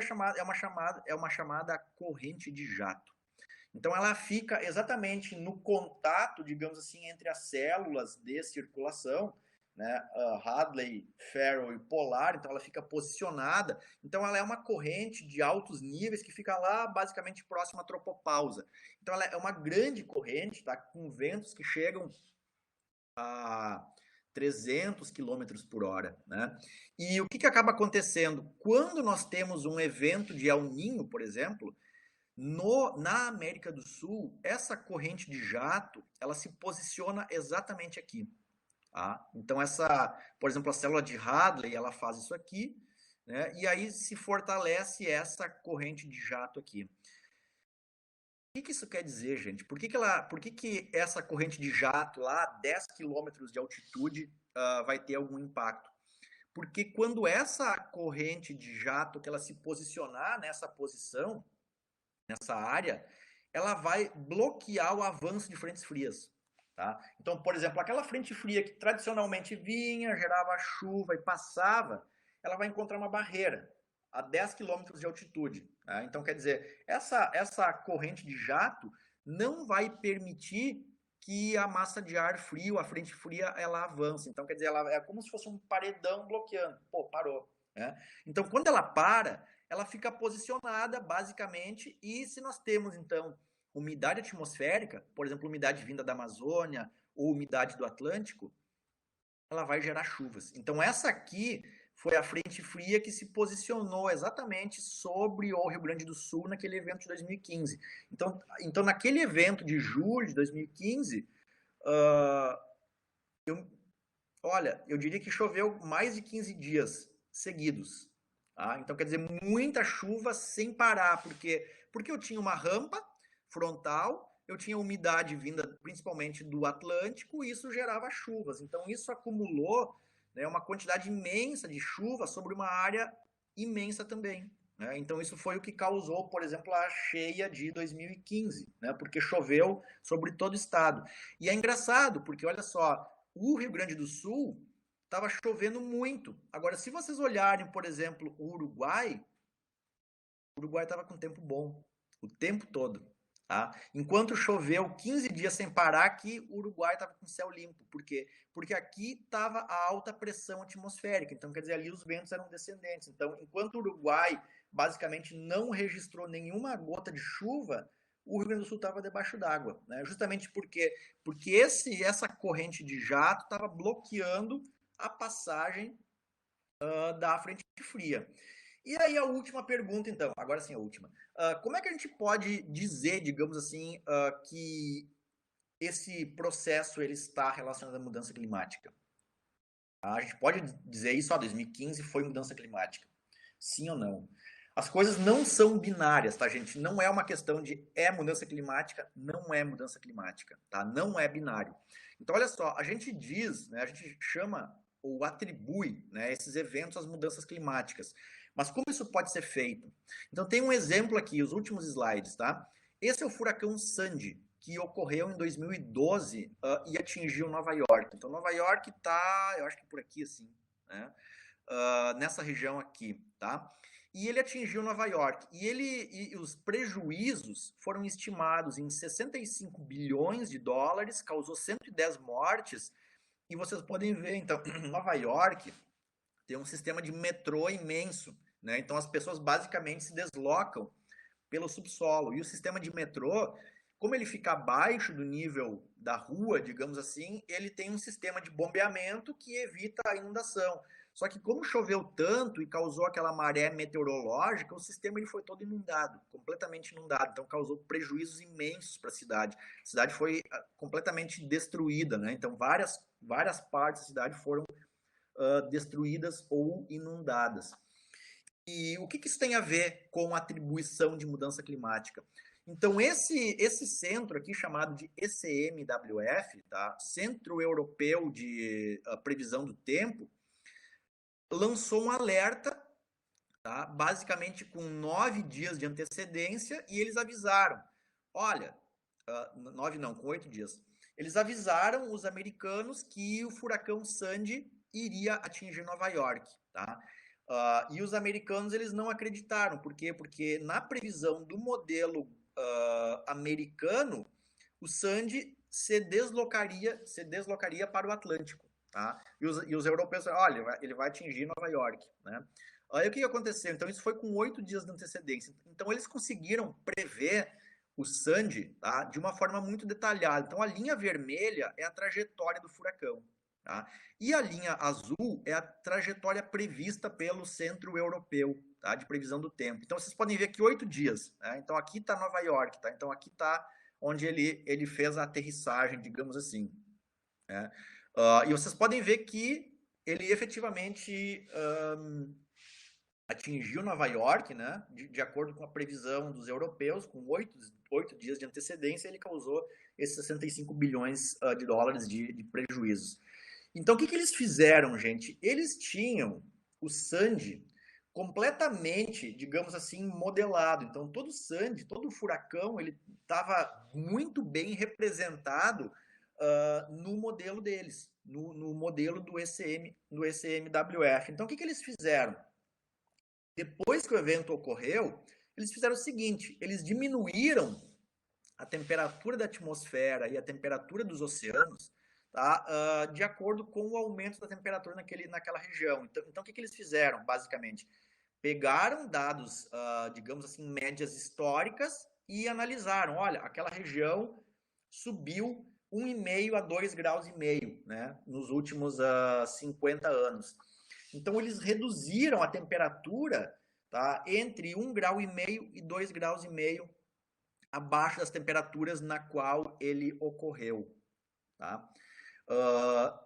uma chamada corrente de jato. Então, ela fica exatamente no contato, digamos assim, entre as células de circulação, né? Hadley, Farrell e polar, então ela fica posicionada. Então, ela é uma corrente de altos níveis que fica lá, basicamente, próxima à tropopausa. Então, ela é uma grande corrente, tá? Com ventos que chegam a 300 km por hora, né? E o que acaba acontecendo? Quando nós temos um evento de El Niño, por exemplo, na América do Sul, essa corrente de jato, ela se posiciona exatamente aqui. Tá? Então, por exemplo, a célula de Hadley, ela faz isso aqui, né? E aí se fortalece essa corrente de jato aqui. O que isso quer dizer, gente? Por que essa corrente de jato lá, a 10 km de altitude, vai ter algum impacto? Porque quando essa corrente de jato, que ela se posicionar nessa posição, nessa área, ela vai bloquear o avanço de frentes frias. Tá? Então, por exemplo, aquela frente fria que tradicionalmente vinha, gerava chuva e passava, ela vai encontrar uma barreira a 10 km de altitude. Tá? Então, quer dizer, essa corrente de jato não vai permitir que a massa de ar frio, a frente fria, ela avance. Então, quer dizer, ela é como se fosse um paredão bloqueando. Pô, parou. Né? Então, quando ela para, ela fica posicionada, basicamente, e se nós temos, então, umidade atmosférica, por exemplo, umidade vinda da Amazônia ou umidade do Atlântico, ela vai gerar chuvas. Então, essa aqui foi a frente fria que se posicionou exatamente sobre o Rio Grande do Sul naquele evento de 2015. Então naquele evento de julho de 2015, eu diria que choveu mais de 15 dias seguidos. Tá? Então, quer dizer, muita chuva sem parar. Porque eu tinha uma rampa frontal, eu tinha umidade vinda principalmente do Atlântico, e isso gerava chuvas. Então, isso acumulou, né, uma quantidade imensa de chuva sobre uma área imensa também. Né? Então, isso foi o que causou, por exemplo, a cheia de 2015, né? Porque choveu sobre todo o estado. E é engraçado, porque olha só, o Rio Grande do Sul estava chovendo muito. Agora, se vocês olharem, por exemplo, o Uruguai estava com tempo bom, o tempo todo. Tá? Enquanto choveu 15 dias sem parar, aqui o Uruguai estava com céu limpo. Por quê? Porque aqui estava a alta pressão atmosférica. Então, quer dizer, ali os ventos eram descendentes. Então, enquanto o Uruguai basicamente não registrou nenhuma gota de chuva, o Rio Grande do Sul estava debaixo d'água. Né? Justamente porque essa corrente de jato estava bloqueando a passagem da frente fria. E aí a última pergunta, então, agora sim a última. Como é que a gente pode dizer, digamos assim, que esse processo ele está relacionado à mudança climática? A gente pode dizer isso, 2015 foi mudança climática. Sim ou não? As coisas não são binárias, tá, gente? Não é uma questão de é mudança climática, não é mudança climática, tá? Não é binário. Então, olha só, a gente diz, né, a gente chama ou atribui, né, esses eventos às mudanças climáticas. Mas como isso pode ser feito? Então, tem um exemplo aqui, os últimos slides, tá? Esse é o furacão Sandy, que ocorreu em 2012 e atingiu Nova York. Então, Nova York está, eu acho que por aqui, assim, né? Nessa região aqui, tá? E ele atingiu Nova York. E os prejuízos foram estimados em 65 bilhões de dólares, causou 110 mortes. E vocês podem ver, então, Nova York tem um sistema de metrô imenso, né? Então as pessoas basicamente se deslocam pelo subsolo. E o sistema de metrô, como ele fica abaixo do nível da rua, digamos assim, ele tem um sistema de bombeamento que evita a inundação. Só que como choveu tanto e causou aquela maré meteorológica, o sistema ele foi todo inundado, completamente inundado. Então causou prejuízos imensos para a cidade. A cidade foi completamente destruída, né? Então várias partes da cidade foram destruídas ou inundadas. E o que isso tem a ver com a atribuição de mudança climática? Então, esse centro aqui, chamado de ECMWF, tá? Centro Europeu de Previsão do Tempo, lançou um alerta, tá? Basicamente com 9 dias de antecedência, e eles avisaram, olha, 9 não, com 8 dias. Eles avisaram os americanos que o furacão Sandy iria atingir Nova York, tá? E os americanos eles não acreditaram, por quê? Porque na previsão do modelo americano, o Sandy se deslocaria para o Atlântico, tá? E os europeus, olha, ele vai atingir Nova York, né? Aí o que aconteceu? Então isso foi com 8 dias de antecedência. Então eles conseguiram prever o Sandy, tá, de uma forma muito detalhada. Então a linha vermelha é a trajetória do furacão, tá? E a linha azul é a trajetória prevista pelo Centro Europeu, tá, de previsão do tempo. Então vocês podem ver aqui 8 dias, né? Então aqui está Nova York, tá? Então aqui está onde ele fez a aterrissagem, digamos assim, né? E vocês podem ver que ele efetivamente atingiu Nova York, né? De acordo com a previsão dos europeus, com 8 dias de antecedência, ele causou esses 65 bilhões de dólares de prejuízos. Então, o que eles fizeram, gente? Eles tinham o Sandy completamente, digamos assim, modelado. Então, todo Sandy, todo furacão, ele estava muito bem representado no modelo deles, no modelo do ECMWF. Então, o que eles fizeram? Depois que o evento ocorreu, eles fizeram o seguinte, eles diminuíram a temperatura da atmosfera e a temperatura dos oceanos, tá, de acordo com o aumento da temperatura naquela região. Então, o que eles fizeram, basicamente? Pegaram dados, digamos assim, médias históricas e analisaram, olha, aquela região subiu 1,5 a 2,5 graus, né, nos últimos 50 anos. Então, eles reduziram a temperatura, tá, entre 1,5 grau e 2,5 graus abaixo das temperaturas na qual ele ocorreu, tá?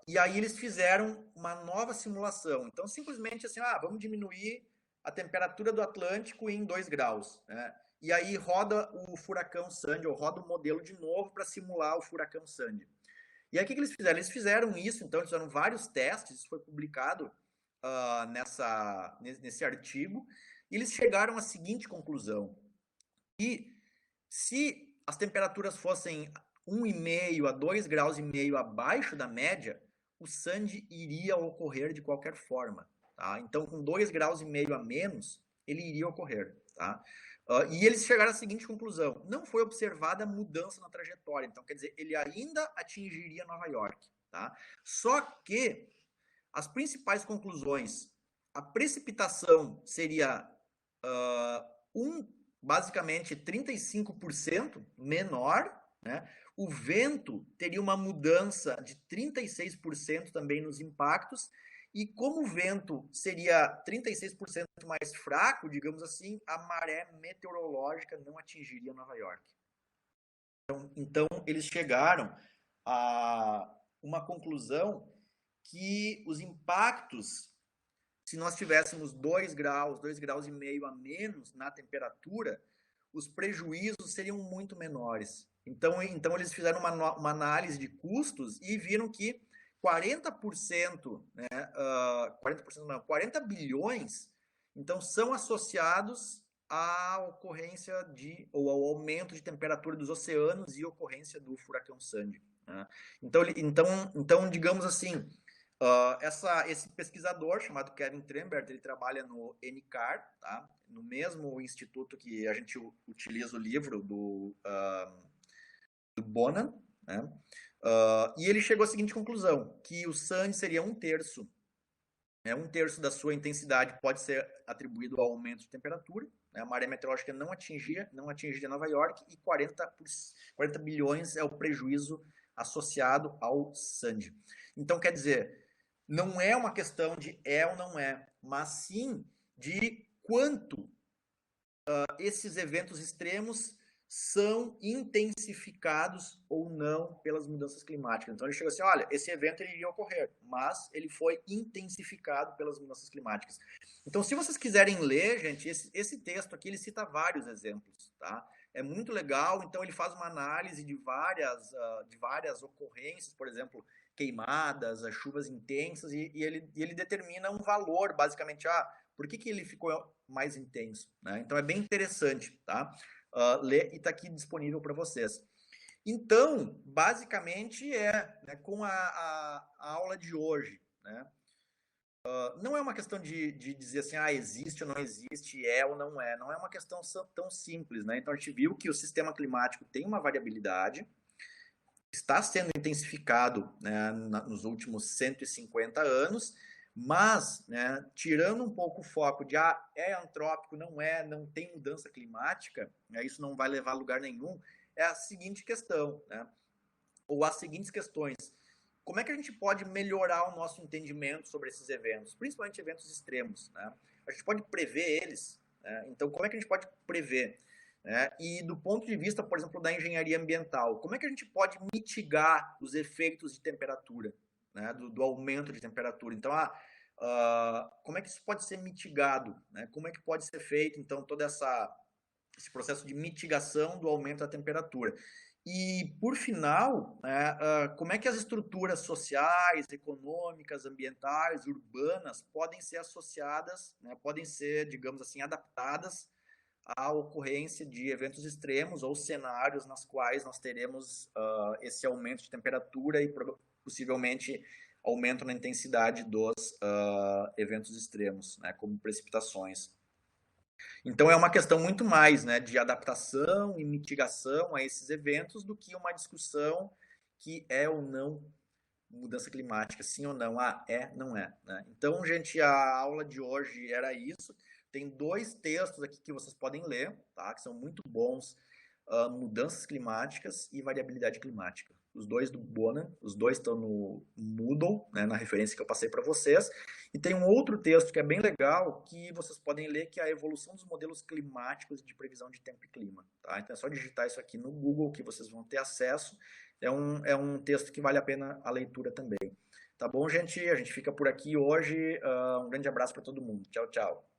E aí eles fizeram uma nova simulação. Então, simplesmente assim, vamos diminuir a temperatura do Atlântico em 2 graus, né? E aí roda o furacão Sandy, ou roda o modelo de novo para simular o furacão Sandy. E aí o que eles fizeram? Eles fizeram isso, então eles fizeram vários testes, isso foi publicado nesse artigo, e eles chegaram à seguinte conclusão, que se as temperaturas fossem 1,5 a 2,5 graus abaixo da média, o Sandy iria ocorrer de qualquer forma, tá? Então, com 2,5 graus a menos, ele iria ocorrer, tá? E eles chegaram à seguinte conclusão, não foi observada mudança na trajetória, então quer dizer, ele ainda atingiria Nova York, tá? Só que as principais conclusões, a precipitação seria basicamente 35% menor, né? O vento teria uma mudança de 36% também nos impactos, e como o vento seria 36% mais fraco, digamos assim, a maré meteorológica não atingiria Nova York. Então eles chegaram a uma conclusão que os impactos, se nós tivéssemos 2 graus e meio a menos na temperatura, os prejuízos seriam muito menores. Então eles fizeram uma análise de custos e viram que 40%, né, 40% não, 40 bilhões, então são associados à ocorrência ou ao aumento de temperatura dos oceanos e ocorrência do furacão Sandy, né? Então, digamos assim, esse pesquisador chamado Kevin Trembert, ele trabalha no NCAR, tá? No mesmo instituto que a gente utiliza o livro do Bonan, né? E ele chegou à seguinte conclusão, que o Sandy seria 1/3, né? 1/3 da sua intensidade pode ser atribuído ao aumento de temperatura, né? A maré meteorológica não atingiria Nova York, e 40 bilhões é o prejuízo associado ao Sandy. Então, quer dizer, não é uma questão de é ou não é, mas sim de quanto esses eventos extremos são intensificados ou não pelas mudanças climáticas. Então ele chegou assim, olha, esse evento ele iria ocorrer, mas ele foi intensificado pelas mudanças climáticas. Então, se vocês quiserem ler, gente, esse texto aqui ele cita vários exemplos, tá? É muito legal. Então ele faz uma análise de várias ocorrências, por exemplo, queimadas, chuvas intensas, e ele determina um valor, basicamente, por que ele ficou mais intenso, né? Então é bem interessante, tá? Ler e está aqui disponível para vocês. Então, basicamente né, com a aula de hoje, né? Não é uma questão de dizer assim, existe ou não existe, é ou não é. Não é uma questão tão simples, né? Então a gente viu que o sistema climático tem uma variabilidade, está sendo intensificado, né, nos últimos 150 anos, mas, né, tirando um pouco o foco de é antrópico, não tem mudança climática, né, isso não vai levar a lugar nenhum, é a seguinte questão, né, ou as seguintes questões. Como é que a gente pode melhorar o nosso entendimento sobre esses eventos, principalmente eventos extremos, né? A gente pode prever eles, né? Então, como é que a gente pode prever? E do ponto de vista, por exemplo, da engenharia ambiental, como é que a gente pode mitigar os efeitos de temperatura, né? do aumento de temperatura? Então, como é que isso pode ser mitigado? Né? Como é que pode ser feito, então, todo esse processo de mitigação do aumento da temperatura? E, por final, como é que as estruturas sociais, econômicas, ambientais, urbanas podem ser associadas, né, podem ser, digamos assim, adaptadas à ocorrência de eventos extremos ou cenários nas quais nós teremos esse aumento de temperatura e possivelmente aumento na intensidade dos eventos extremos, né, como precipitações. Então é uma questão muito mais, né, de adaptação e mitigação a esses eventos do que uma discussão que é ou não mudança climática, sim ou não, não é, né? Então, gente, a aula de hoje era isso. Tem 2 textos aqui que vocês podem ler, tá? Que são muito bons, mudanças climáticas e variabilidade climática. Os 2 do Bonan, os 2 estão no Moodle, né, na referência que eu passei para vocês. E tem um outro texto que é bem legal, que vocês podem ler, que é a evolução dos modelos climáticos de previsão de tempo e clima. Tá? Então é só digitar isso aqui no Google que vocês vão ter acesso. É um texto que vale a pena a leitura também. Tá bom, gente? A gente fica por aqui hoje. Um grande abraço para todo mundo. Tchau, tchau.